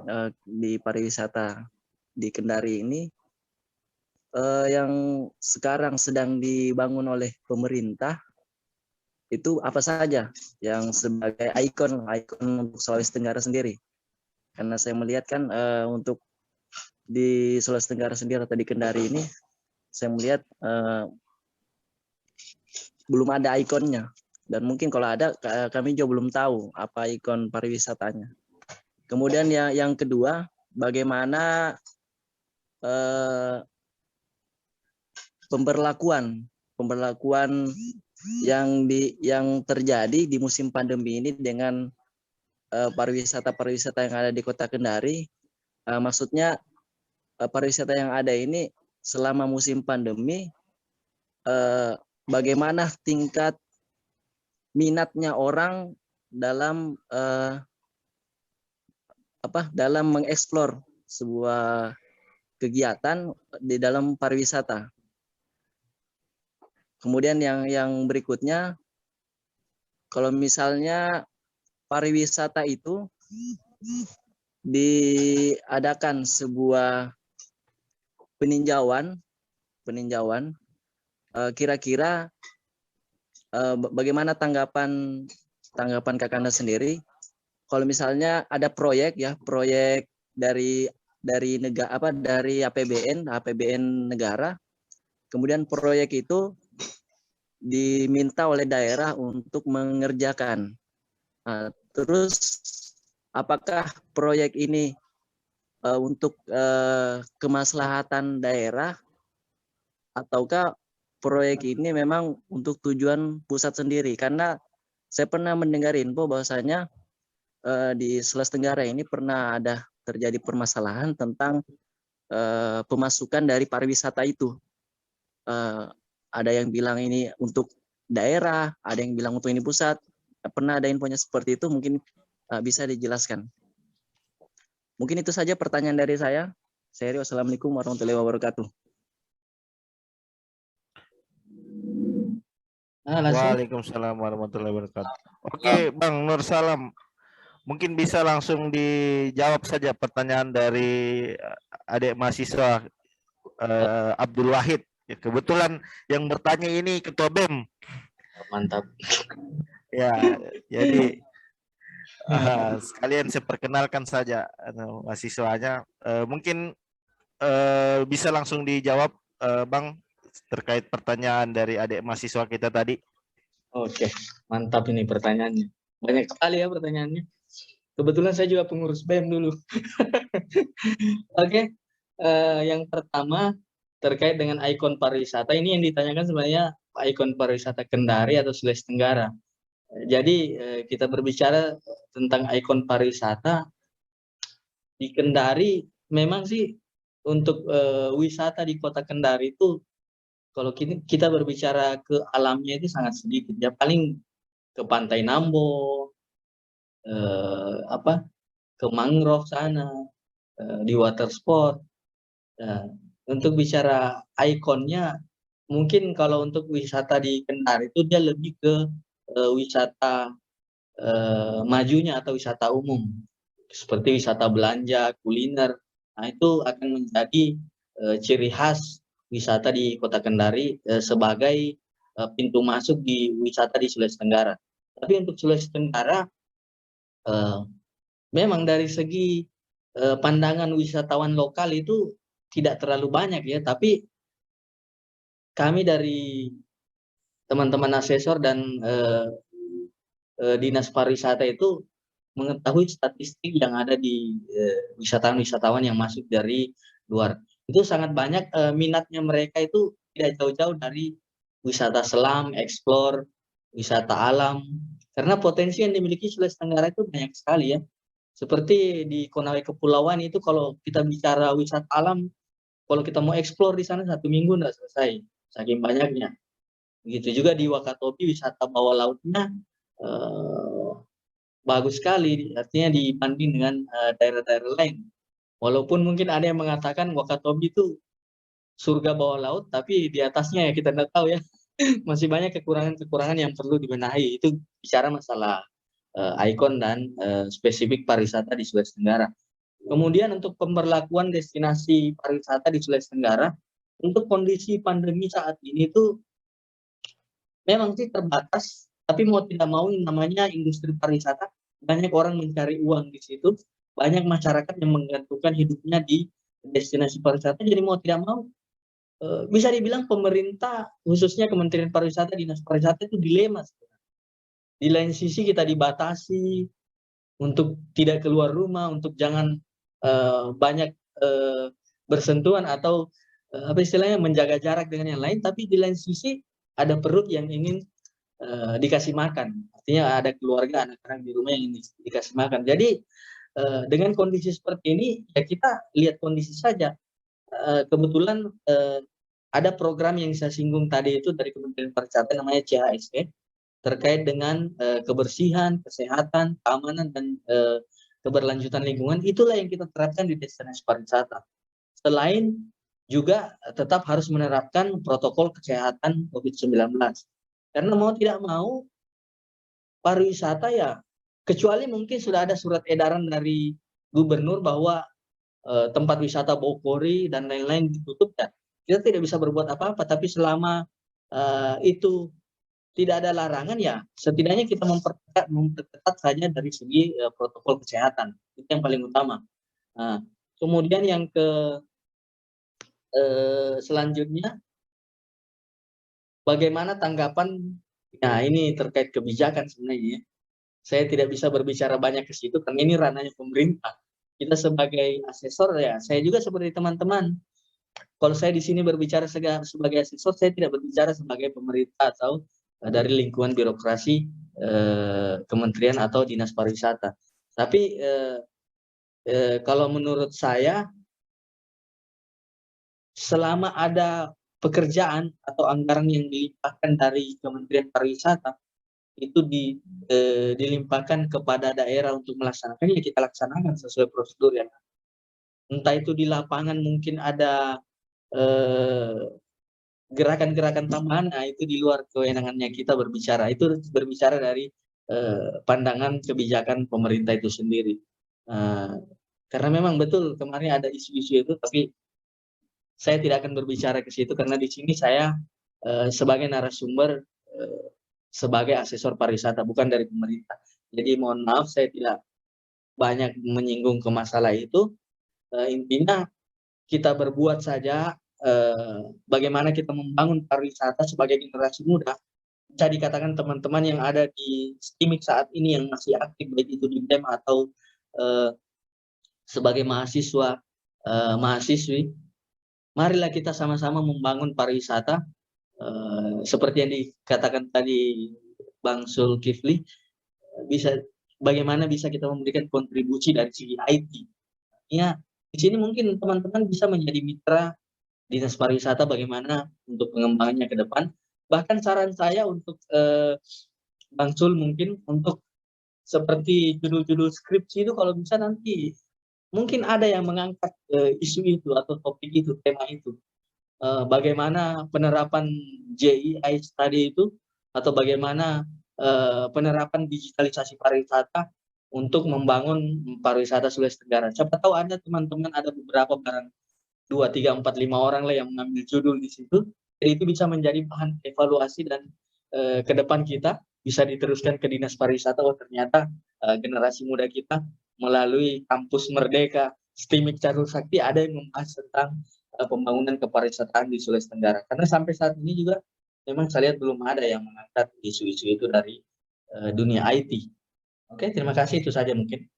di pariwisata di Kendari ini, yang sekarang sedang dibangun oleh pemerintah, itu apa saja yang sebagai ikon untuk Sulawesi Tenggara sendiri? Karena saya melihat kan untuk di Sulawesi Tenggara sendiri atau di Kendari ini, saya melihat belum ada ikonnya, dan mungkin kalau ada kami juga belum tahu apa ikon pariwisatanya. Kemudian yang kedua, bagaimana pemberlakuan yang terjadi di musim pandemi ini dengan pariwisata yang ada di Kota Kendari. Maksudnya pariwisata yang ada ini selama musim pandemi, bagaimana tingkat minatnya orang dalam dalam mengeksplor sebuah kegiatan di dalam pariwisata. Kemudian yang berikutnya, kalau misalnya pariwisata itu diadakan sebuah peninjauan, kira-kira bagaimana tanggapan Kakanda sendiri kalau misalnya ada proyek dari negara, dari APBN negara, kemudian proyek itu diminta oleh daerah untuk mengerjakan. Terus apakah proyek ini untuk kemaslahatan daerah, ataukah proyek ini memang untuk tujuan pusat sendiri? Karena saya pernah mendengar info bahwasanya di Sulawesi Tenggara ini pernah ada terjadi permasalahan tentang pemasukan dari pariwisata itu. Ada yang bilang ini untuk daerah, ada yang bilang untuk ini pusat. Pernah ada infonya seperti itu, mungkin bisa dijelaskan. Mungkin itu saja pertanyaan dari saya. Assalamualaikum warahmatullahi wabarakatuh. Waalaikumsalam warahmatullahi wabarakatuh. Oke, Bang Nur Salam, mungkin bisa langsung dijawab saja pertanyaan dari adik mahasiswa Abdul Wahid. Kebetulan yang bertanya ini Ketua BEM. Mantap. Ya, jadi sekalian saya perkenalkan saja mahasiswanya. Mungkin bisa langsung dijawab, Bang, terkait pertanyaan dari adik mahasiswa kita tadi. Oke, mantap ini pertanyaannya. Banyak sekali ya pertanyaannya. Kebetulan saya juga pengurus BEM dulu. Oke, yang pertama terkait dengan ikon pariwisata. Ini yang ditanyakan sebenarnya ikon pariwisata Kendari atau Sulawesi Tenggara. Jadi kita berbicara tentang ikon pariwisata di Kendari, memang sih untuk wisata di Kota Kendari itu, kalau kita berbicara ke alamnya itu sangat sedikit ya, paling ke Pantai Nambo, ke mangrove sana, di water sport. Untuk bicara ikonnya, mungkin kalau untuk wisata di Kendari itu dia lebih ke wisata majunya atau wisata umum, seperti wisata belanja, kuliner. Nah, itu akan menjadi ciri khas wisata di Kota Kendari sebagai pintu masuk di wisata di Sulawesi Tenggara. Tapi untuk Sulawesi Tenggara, memang dari segi pandangan wisatawan lokal itu tidak terlalu banyak ya, tapi kami dari teman-teman asesor dan Dinas Pariwisata itu mengetahui statistik yang ada di wisatawan-wisatawan yang masuk dari luar. Itu sangat banyak minatnya mereka itu tidak jauh-jauh dari wisata selam, explore, wisata alam. Karena potensi yang dimiliki Sulawesi Tenggara itu banyak sekali ya. Seperti di Konawe Kepulauan itu kalau kita bicara wisata alam, kalau kita mau explore di sana 1 minggu nggak selesai, saking banyaknya. Begitu juga di Wakatobi, wisata bawah lautnya bagus sekali, artinya dibanding dengan daerah-daerah lain. Walaupun mungkin ada yang mengatakan Wakatobi itu surga bawah laut, tapi di atasnya ya kita tidak tahu ya. Masih banyak kekurangan-kekurangan yang perlu dibenahi. Itu bicara masalah ikon dan spesifik pariwisata di Sulawesi Tenggara. Kemudian untuk pemberlakuan destinasi pariwisata di Sulawesi Tenggara, untuk kondisi pandemi saat ini itu memang sih terbatas, tapi mau tidak mau namanya industri pariwisata, banyak orang mencari uang di situ, banyak masyarakat yang menggantungkan hidupnya di destinasi pariwisata, jadi mau tidak mau bisa dibilang pemerintah, khususnya Kementerian Pariwisata, Dinas Pariwisata itu dilema. Di lain sisi kita dibatasi untuk tidak keluar rumah, untuk jangan banyak bersentuhan atau apa istilahnya menjaga jarak dengan yang lain, tapi di lain sisi ada perut yang ingin dikasih makan, artinya ada keluarga, anak-anak di rumah yang ingin dikasih makan. Jadi dengan kondisi seperti ini ya kita lihat kondisi saja. Kebetulan ada program yang saya singgung tadi itu dari Kementerian Pariwisata namanya CHSE terkait dengan kebersihan, kesehatan, keamanan dan keberlanjutan lingkungan. Itulah yang kita terapkan di destinasi pariwisata. Selain juga tetap harus menerapkan protokol kesehatan COVID-19. Karena mau tidak mau pariwisata ya, kecuali mungkin sudah ada surat edaran dari gubernur bahwa tempat wisata Bokori dan lain-lain ditutup, ya kita tidak bisa berbuat apa-apa. Tapi selama itu tidak ada larangan, ya setidaknya kita memperketat saja dari segi protokol kesehatan. Itu yang paling utama. Kemudian yang selanjutnya, bagaimana tanggapan? Nah, ini terkait kebijakan sebenarnya. Saya tidak bisa berbicara banyak ke situ karena ini ranahnya pemerintah. Kita sebagai asesor ya, saya juga seperti teman-teman. Kalau saya di sini berbicara sebagai asesor, saya tidak berbicara sebagai pemerintah atau dari lingkungan birokrasi kementerian atau dinas pariwisata. Tapi kalau menurut saya, selama ada pekerjaan atau anggaran yang dilimpahkan dari Kementerian Pariwisata itu dilimpahkan kepada daerah untuk melaksanakan, ya kita laksanakan sesuai prosedur yang entah itu di lapangan mungkin ada gerakan-gerakan tambahan, nah itu di luar kewenangannya kita berbicara. Itu berbicara dari pandangan kebijakan pemerintah itu sendiri. Karena memang betul kemarin ada isu-isu itu, tapi saya tidak akan berbicara ke situ karena di sini saya sebagai narasumber, sebagai asesor pariwisata, bukan dari pemerintah. Jadi mohon maaf saya tidak banyak menyinggung ke masalah itu. Intinya kita berbuat saja bagaimana kita membangun pariwisata sebagai generasi muda. Bisa dikatakan teman-teman yang ada di STIMIK saat ini yang masih aktif, baik itu di BEM atau sebagai mahasiswa, mahasiswi, marilah kita sama-sama membangun pariwisata seperti yang dikatakan tadi Bang Zulkifli, bagaimana bisa kita memberikan kontribusi dari segi IT. Ya, Di sini mungkin teman-teman bisa menjadi mitra Dinas Pariwisata bagaimana untuk pengembangannya ke depan. Bahkan saran saya untuk Bang Sul mungkin untuk seperti judul-judul skripsi itu kalau bisa nanti mungkin ada yang mengangkat isu itu atau topik itu, tema itu. Bagaimana penerapan JII tadi itu atau bagaimana penerapan digitalisasi pariwisata untuk membangun pariwisata Sulawesi Tenggara. Siapa tahu ada teman-teman, ada beberapa barang 2, 3, 4, 5 orang lah yang mengambil judul di situ. Jadi itu bisa menjadi bahan evaluasi dan ke depan kita bisa diteruskan ke Dinas Pariwisata. Oh ternyata generasi muda kita melalui kampus Merdeka, STIMIK Carul Sakti ada yang membahas tentang pembangunan kepariwisataan di Sulawesi Tenggara. Karena sampai saat ini juga memang saya lihat belum ada yang mengangkat isu-isu itu dari dunia IT. Oke, terima kasih, itu saja mungkin.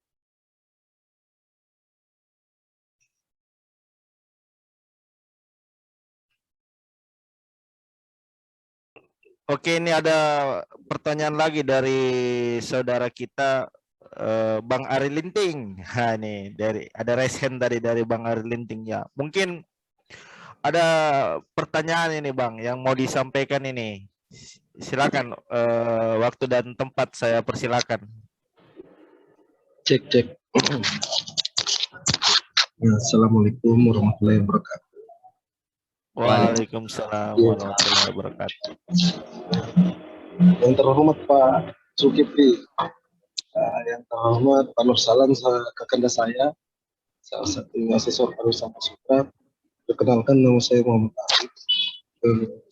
Oke, ini ada pertanyaan lagi dari saudara kita Bang Ari Linting. Nah, ini ada raise hand dari Bang Ari Linting ya. Mungkin ada pertanyaan ini Bang yang mau disampaikan ini. Silakan waktu dan tempat saya persilakan. Cek. Assalamualaikum warahmatullahi wabarakatuh. Waalaikumsalam warahmatullahi wabarakatuh. Yang terhormat Pak Zulkifli, yang terhormat Pak Nur Salam, kakanda saya, salah satu mahasiswa pariwisata Sutra. Perkenalkan, nama saya Muhammad Arif.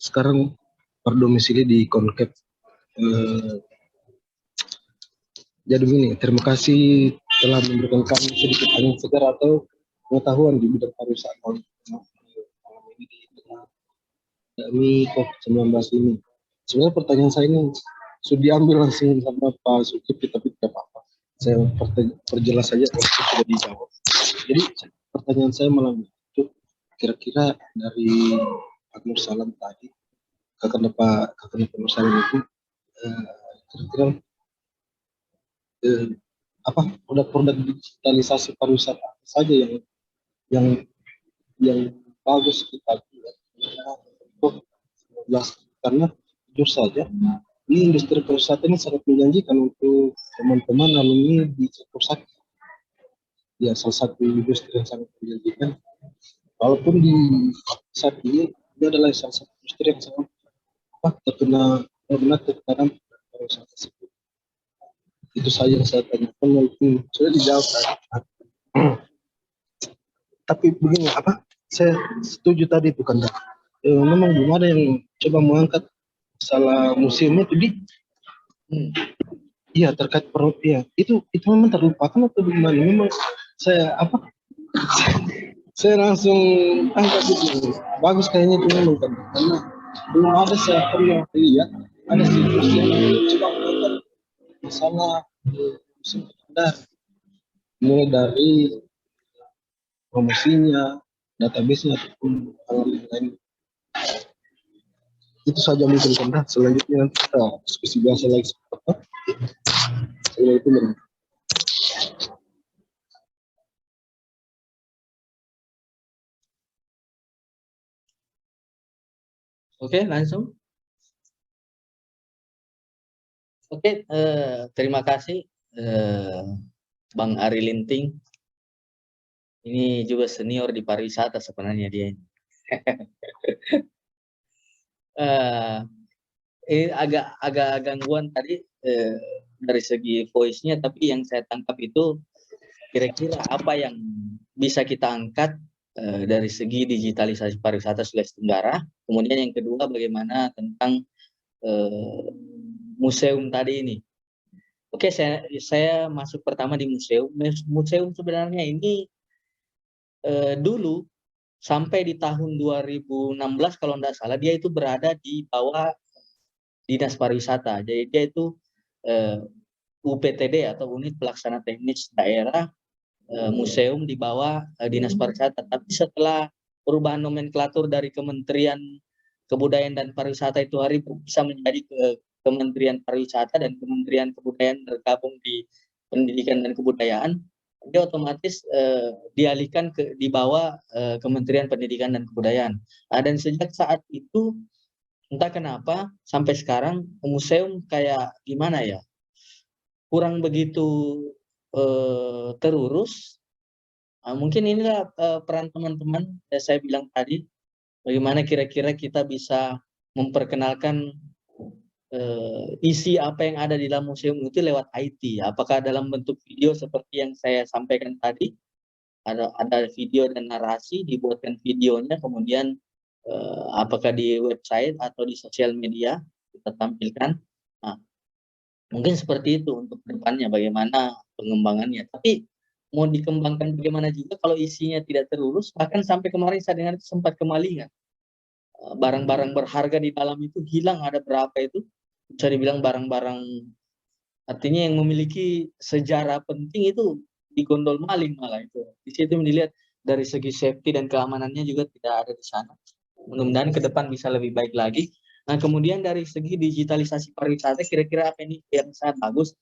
Sekarang berdomisili di Concap. Jadi begini, terima kasih telah memberikan kami sedikit angin segar atau pengetahuan di bidang pariwisata malam ini di pandemi COVID-19 ini. Sebenarnya pertanyaan saya ini sudah diambil langsung sama Pak Zulkifli, tapi tidak apa-apa. Saya perjelas saja kalau sudah dijawab. Jadi pertanyaan saya malam itu kira-kira dari Pak Nur Salam tadi, kakanda Pak Nur Salam itu kira-kira produk-produk digitalisasi pariwisata saja yang bagus kita karena jujur saja ini industri pariwisata ini sangat menjanjikan untuk teman-teman alumni di sektor sakit. Ya, salah satu industri yang sangat menjanjikan. Walaupun di saat ini adalah salah satu industri yang sangat terkena pariwisata tersebut. Itu saja yang saya tanyakan, walaupun sudah dijawab. Tapi begini, saya setuju tadi itu kan, memang belum ada yang coba mengangkat masalah museumnya itu iya terkait ya itu memang terlupakan atau bagaimana? Memang saya saya langsung angkat itu bagus kayaknya itu memang kan, karena belum ada saya pernah lihat ada situs yang coba mengangkat masalah museum Kendari, mulai dari promosinya, database-nya ataupun hal lain. Itu saja mungkin kan. Selanjutnya nanti kita diskusi biasa lagi seperti apa. Assalamualaikum. Oke, langsung. Oke, terima kasih Bang Ari Linting. Ini juga senior di pariwisata sebenarnya dia. Ini agak gangguan tadi dari segi voice-nya, tapi yang saya tangkap itu kira-kira apa yang bisa kita angkat dari segi digitalisasi pariwisata Sulawesi Tenggara. Kemudian yang kedua bagaimana tentang museum tadi ini. Oke, saya masuk pertama di museum. Museum sebenarnya ini dulu sampai di tahun 2016 kalau tidak salah dia itu berada di bawah Dinas Pariwisata. Jadi dia itu UPTD atau Unit Pelaksana Teknis Daerah, museum di bawah Dinas Pariwisata. Tapi setelah perubahan nomenklatur dari Kementerian Kebudayaan dan Pariwisata itu hari bisa menjadi Kementerian Pariwisata dan Kementerian Kebudayaan bergabung di Pendidikan dan Kebudayaan. dia otomatis dialihkan di bawah Kementerian Pendidikan dan Kebudayaan. Dan sejak saat itu entah kenapa sampai sekarang museum kayak gimana ya, kurang begitu terurus. Mungkin inilah peran teman-teman yang saya bilang tadi, bagaimana kira-kira kita bisa memperkenalkan isi apa yang ada di dalam museum itu lewat IT. Apakah dalam bentuk video seperti yang saya sampaikan tadi, ada video dan narasi, dibuatkan videonya, kemudian apakah di website atau di sosial media kita tampilkan. Nah, mungkin seperti itu untuk depannya bagaimana pengembangannya. Tapi mau dikembangkan bagaimana juga kalau isinya tidak terurus, bahkan sampai kemarin saya dengar sempat kemalingan. Barang-barang berharga di dalam itu hilang, ada berapa itu? Bisa dibilang barang-barang, artinya yang memiliki sejarah penting itu digondol maling malah itu. Di situ dilihat dari segi safety dan keamanannya juga tidak ada di sana. Mudah-mudahan ke depan bisa lebih baik lagi. Nah, kemudian dari segi digitalisasi pariwisata, kira-kira apa ini yang sangat bagus?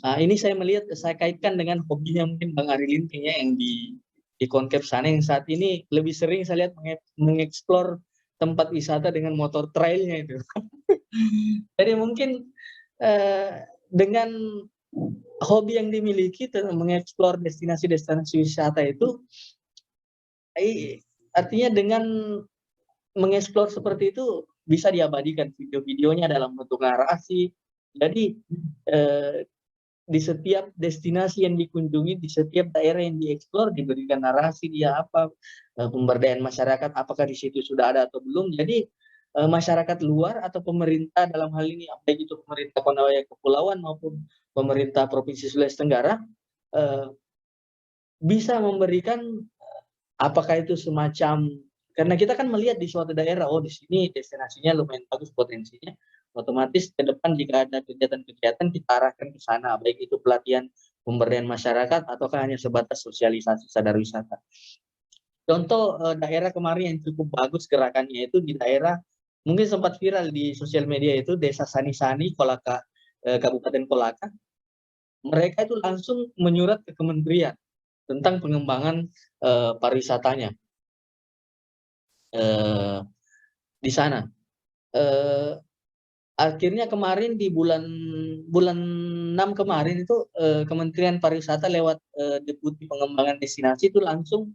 Nah, ini saya melihat, saya kaitkan dengan hobinya mungkin Bang Ari Linting ya, yang di Concap sana, yang saat ini lebih sering saya lihat mengeksplor tempat wisata dengan motor trailnya itu. Jadi mungkin dengan hobi yang dimiliki mengeksplor destinasi-destinasi wisata itu, artinya dengan mengeksplor seperti itu bisa diabadikan video-videonya dalam bentuk narasi. Jadi di setiap destinasi yang dikunjungi, di setiap daerah yang dieksplor diberikan narasi dia apa, pemberdayaan masyarakat apakah di situ sudah ada atau belum. Jadi masyarakat luar atau pemerintah dalam hal ini, baik itu pemerintah kepulauan maupun pemerintah Provinsi Sulawesi Tenggara, bisa memberikan apakah itu semacam, karena kita kan melihat di suatu daerah, oh di sini destinasinya lumayan bagus potensinya, otomatis ke depan jika ada kegiatan-kegiatan kita arahkan ke sana, baik itu pelatihan pemberdayaan masyarakat ataukah hanya sebatas sosialisasi sadar wisata. Contoh daerah kemarin yang cukup bagus gerakannya itu di daerah, mungkin sempat viral di sosial media itu, Desa Sani-Sani, Kolaka, Kabupaten Kolaka. Mereka itu langsung menyurat ke kementerian tentang pengembangan pariwisatanya di sana. Akhirnya kemarin di bulan 6 kemarin itu Kementerian Pariwisata lewat Deputi Pengembangan Destinasi itu langsung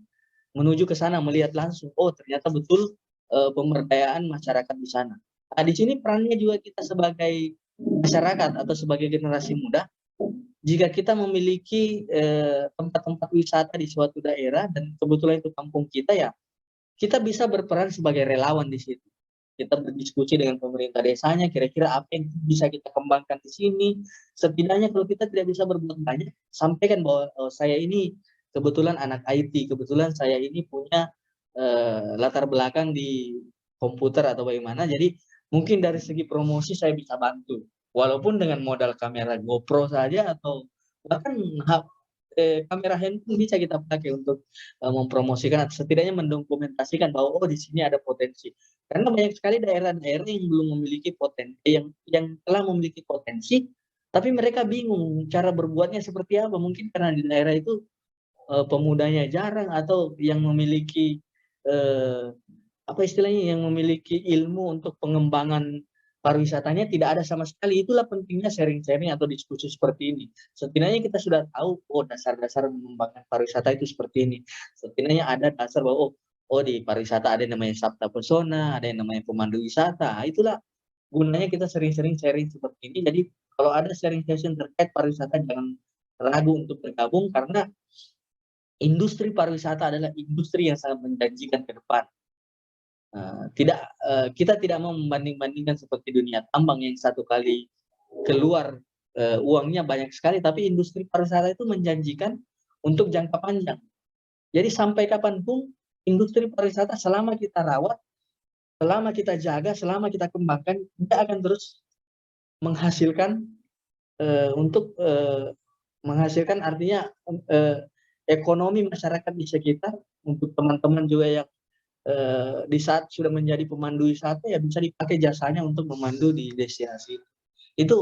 menuju ke sana melihat langsung, oh ternyata betul pemberdayaan masyarakat di sana. Nah, di sini perannya juga kita sebagai masyarakat atau sebagai generasi muda, jika kita memiliki tempat-tempat wisata di suatu daerah dan kebetulan itu kampung kita, ya kita bisa berperan sebagai relawan di situ. Kita berdiskusi dengan pemerintah desanya, kira-kira apa yang bisa kita kembangkan di sini. Setidaknya kalau kita tidak bisa berbuat banyak, sampaikan bahwa saya ini kebetulan anak IT, kebetulan saya ini punya latar belakang di komputer atau bagaimana, jadi mungkin dari segi promosi saya bisa bantu. Walaupun dengan modal kamera GoPro saja atau bahkan kamera handphone bisa kita pakai untuk mempromosikan atau setidaknya mendokumentasikan bahwa oh di sini ada potensi. Karena banyak sekali daerah-daerah yang belum memiliki potensi, yang telah memiliki potensi, tapi mereka bingung cara berbuatnya seperti apa. Mungkin karena di daerah itu pemudanya jarang atau yang memiliki apa istilahnya, yang memiliki ilmu untuk pengembangan pariwisatanya tidak ada sama sekali. Itulah pentingnya sharing-sharing atau diskusi seperti ini. Setidaknya kita sudah tahu, oh dasar-dasar mengembangkan pariwisata itu seperti ini. Setidaknya ada dasar bahwa oh di pariwisata ada yang namanya Sabta Pesona, ada yang namanya pemandu wisata. Itulah gunanya kita sering-sering sharing seperti ini. Jadi kalau ada sharing session terkait pariwisata, jangan ragu untuk bergabung, karena industri pariwisata adalah industri yang sangat menjanjikan ke depan. Kita tidak mau membanding-bandingkan seperti dunia tambang yang satu kali keluar uangnya banyak sekali, tapi industri pariwisata itu menjanjikan untuk jangka panjang. Jadi sampai kapanpun industri pariwisata selama kita rawat, selama kita jaga, selama kita kembangkan, dia akan terus menghasilkan menghasilkan artinya ekonomi masyarakat di sekitar. Untuk teman-teman juga yang di saat sudah menjadi pemandu wisata, ya bisa dipakai jasanya untuk memandu di destinasi itu.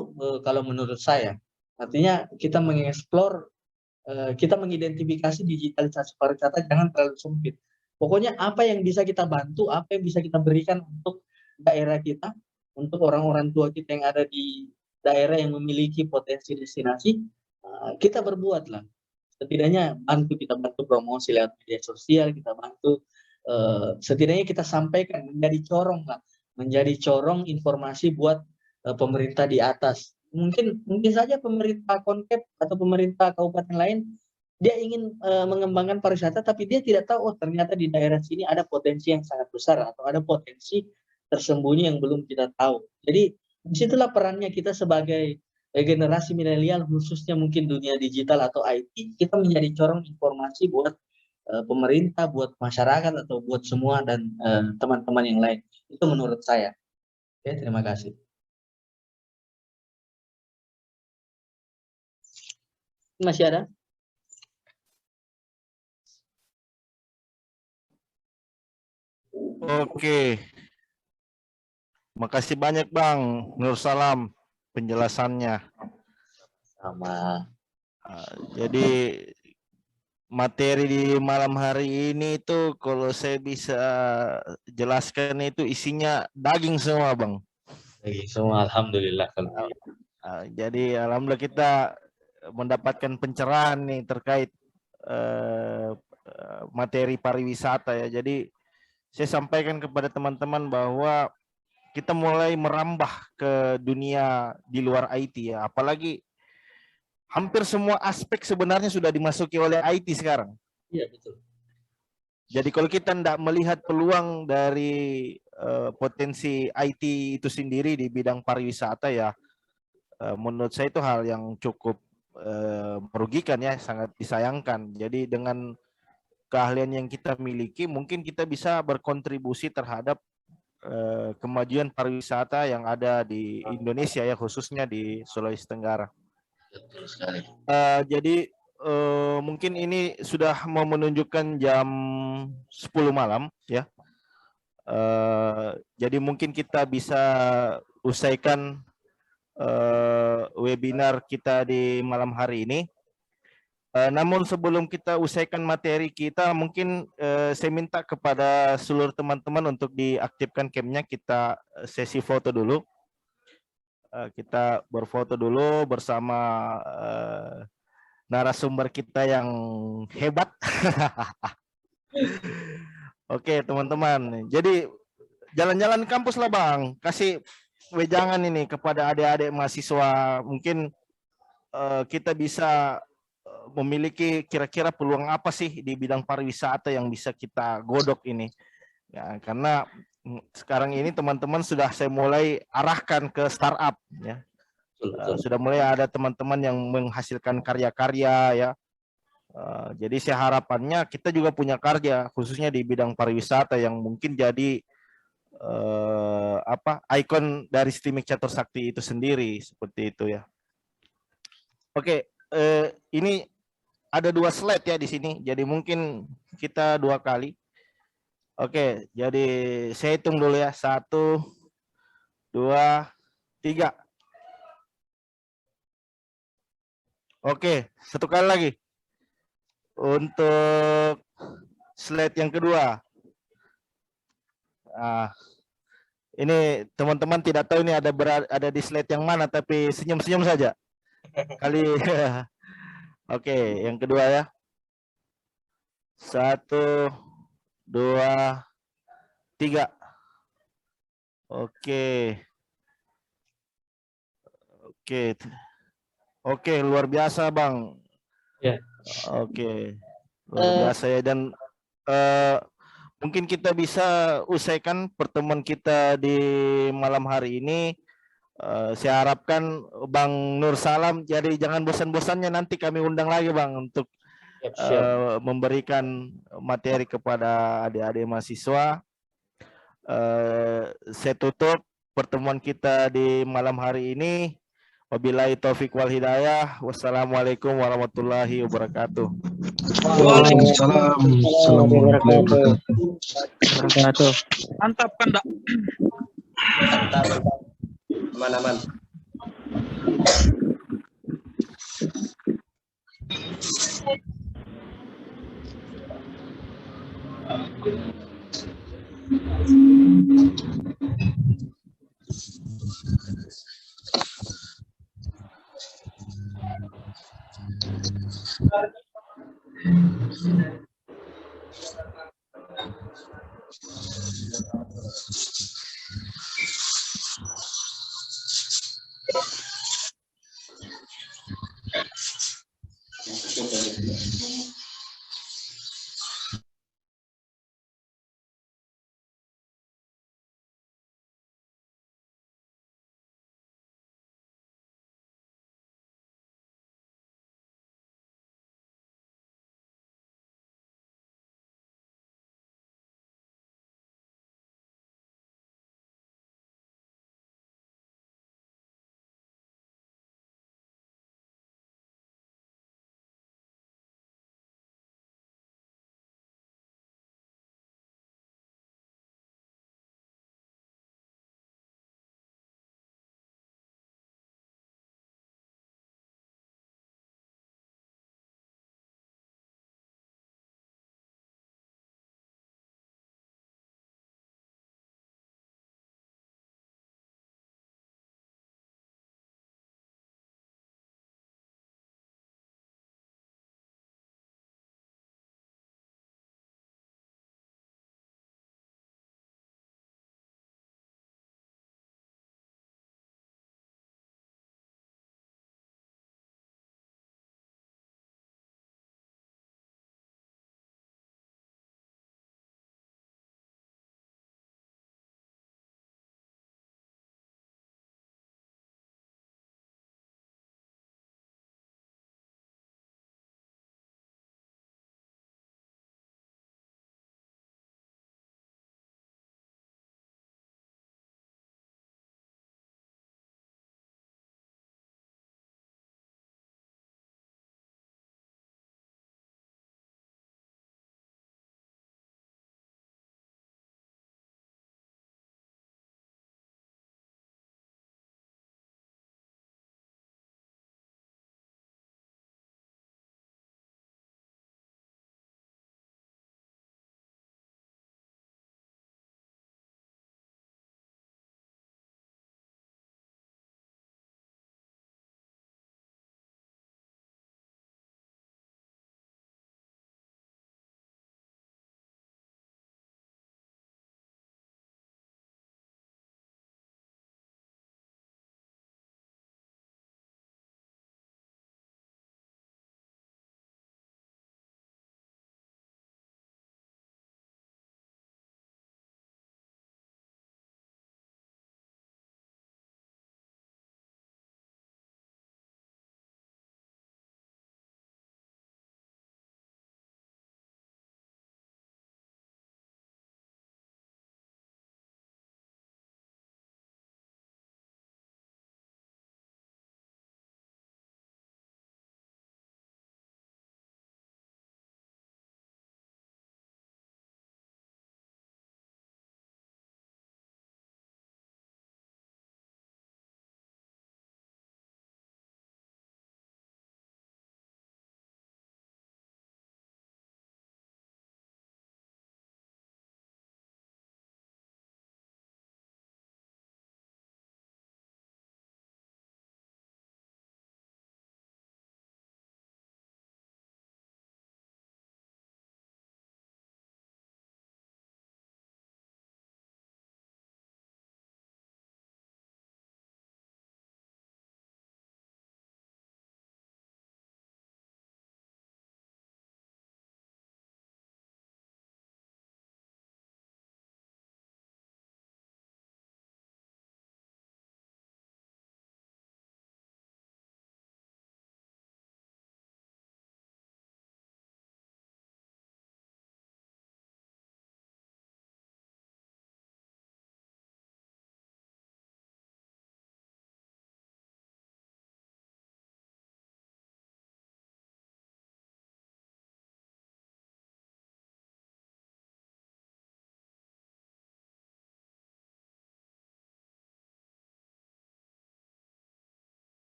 Kalau menurut saya, artinya kita mengeksplor kita mengidentifikasi digitalisasi pariwisata jangan terlalu sempit. Pokoknya apa yang bisa kita bantu, apa yang bisa kita berikan untuk daerah kita, untuk orang-orang tua kita yang ada di daerah yang memiliki potensi destinasi, kita berbuatlah. Setidaknya kita bantu promosi lewat media sosial, kita bantu setidaknya kita sampaikan menjadi corong informasi buat pemerintah di atas. Mungkin saja pemerintah Konkep atau pemerintah kabupaten lain dia ingin mengembangkan pariwisata, tapi dia tidak tahu ternyata di daerah sini ada potensi yang sangat besar atau ada potensi tersembunyi yang belum kita tahu. Jadi disitulah perannya kita sebagai generasi milenial, khususnya mungkin dunia digital atau IT, kita menjadi corong informasi buat pemerintah, buat masyarakat atau buat semua dan teman-teman yang lain. Itu menurut saya. Oke, terima kasih. Masih ada? Oke. Makasih banyak Bang Nur Salam penjelasannya. Sama. Jadi materi di malam hari ini itu kalau saya bisa jelaskan itu isinya daging semua Bang. Daging semua, alhamdulillah. Jadi alhamdulillah kita mendapatkan pencerahan nih terkait materi pariwisata ya. Jadi saya sampaikan kepada teman-teman bahwa kita mulai merambah ke dunia di luar IT ya. Apalagi hampir semua aspek sebenarnya sudah dimasuki oleh IT sekarang. Iya, betul. Jadi kalau kita tidak melihat peluang dari potensi IT itu sendiri di bidang pariwisata ya, menurut saya itu hal yang cukup merugikan ya, sangat disayangkan. Jadi dengan keahlian yang kita miliki, mungkin kita bisa berkontribusi terhadap kemajuan pariwisata yang ada di Indonesia ya, khususnya di Sulawesi Tenggara. Betul sekali. Jadi mungkin ini sudah mau menunjukkan jam 10 malam ya. Jadi mungkin kita bisa usaikan webinar kita di malam hari ini. Namun sebelum kita usaikan materi kita, mungkin saya minta kepada seluruh teman-teman untuk diaktifkan cam-nya, kita sesi foto dulu. Kita berfoto dulu bersama narasumber kita yang hebat. Oke teman-teman, jadi jalan-jalan kampus lah Bang, kasih wejangan ini kepada adik-adik mahasiswa. Mungkin kita bisa memiliki kira-kira peluang apa sih di bidang pariwisata yang bisa kita godok ini ya, karena sekarang ini teman-teman sudah saya mulai arahkan ke startup ya. Sudah mulai ada teman-teman yang menghasilkan karya-karya ya. Jadi saya harapannya kita juga punya karya khususnya di bidang pariwisata yang mungkin jadi ikon dari Stimex Catur Sakti itu sendiri, seperti itu ya. Oke, ini ada 2 slide ya di sini, jadi mungkin kita 2 kali. Oke, jadi saya hitung dulu ya, 1, 2, 3. Oke, 1 kali lagi. Untuk slide yang kedua. Nah, ini teman-teman tidak tahu ini ada di slide yang mana, tapi senyum-senyum saja. Kali. Oke, yang kedua ya. 1, 2, 3. Oke. Oke, luar biasa Bang. Ya. Oke, luar biasa ya. Dan mungkin kita bisa usaikan pertemuan kita di malam hari ini. Saya harapkan Bang Nur Salam, jadi jangan bosan-bosannya, nanti kami undang lagi Bang untuk memberikan materi kepada adik-adik mahasiswa. Saya tutup pertemuan kita di malam hari ini. Wabillahi taufiq wal hidayah. Wassalamualaikum warahmatullahi wabarakatuh. Waalaikumsalam warahmatullahi wabarakatuh. Mantap kan, Dak? Mantap. Aman-aman.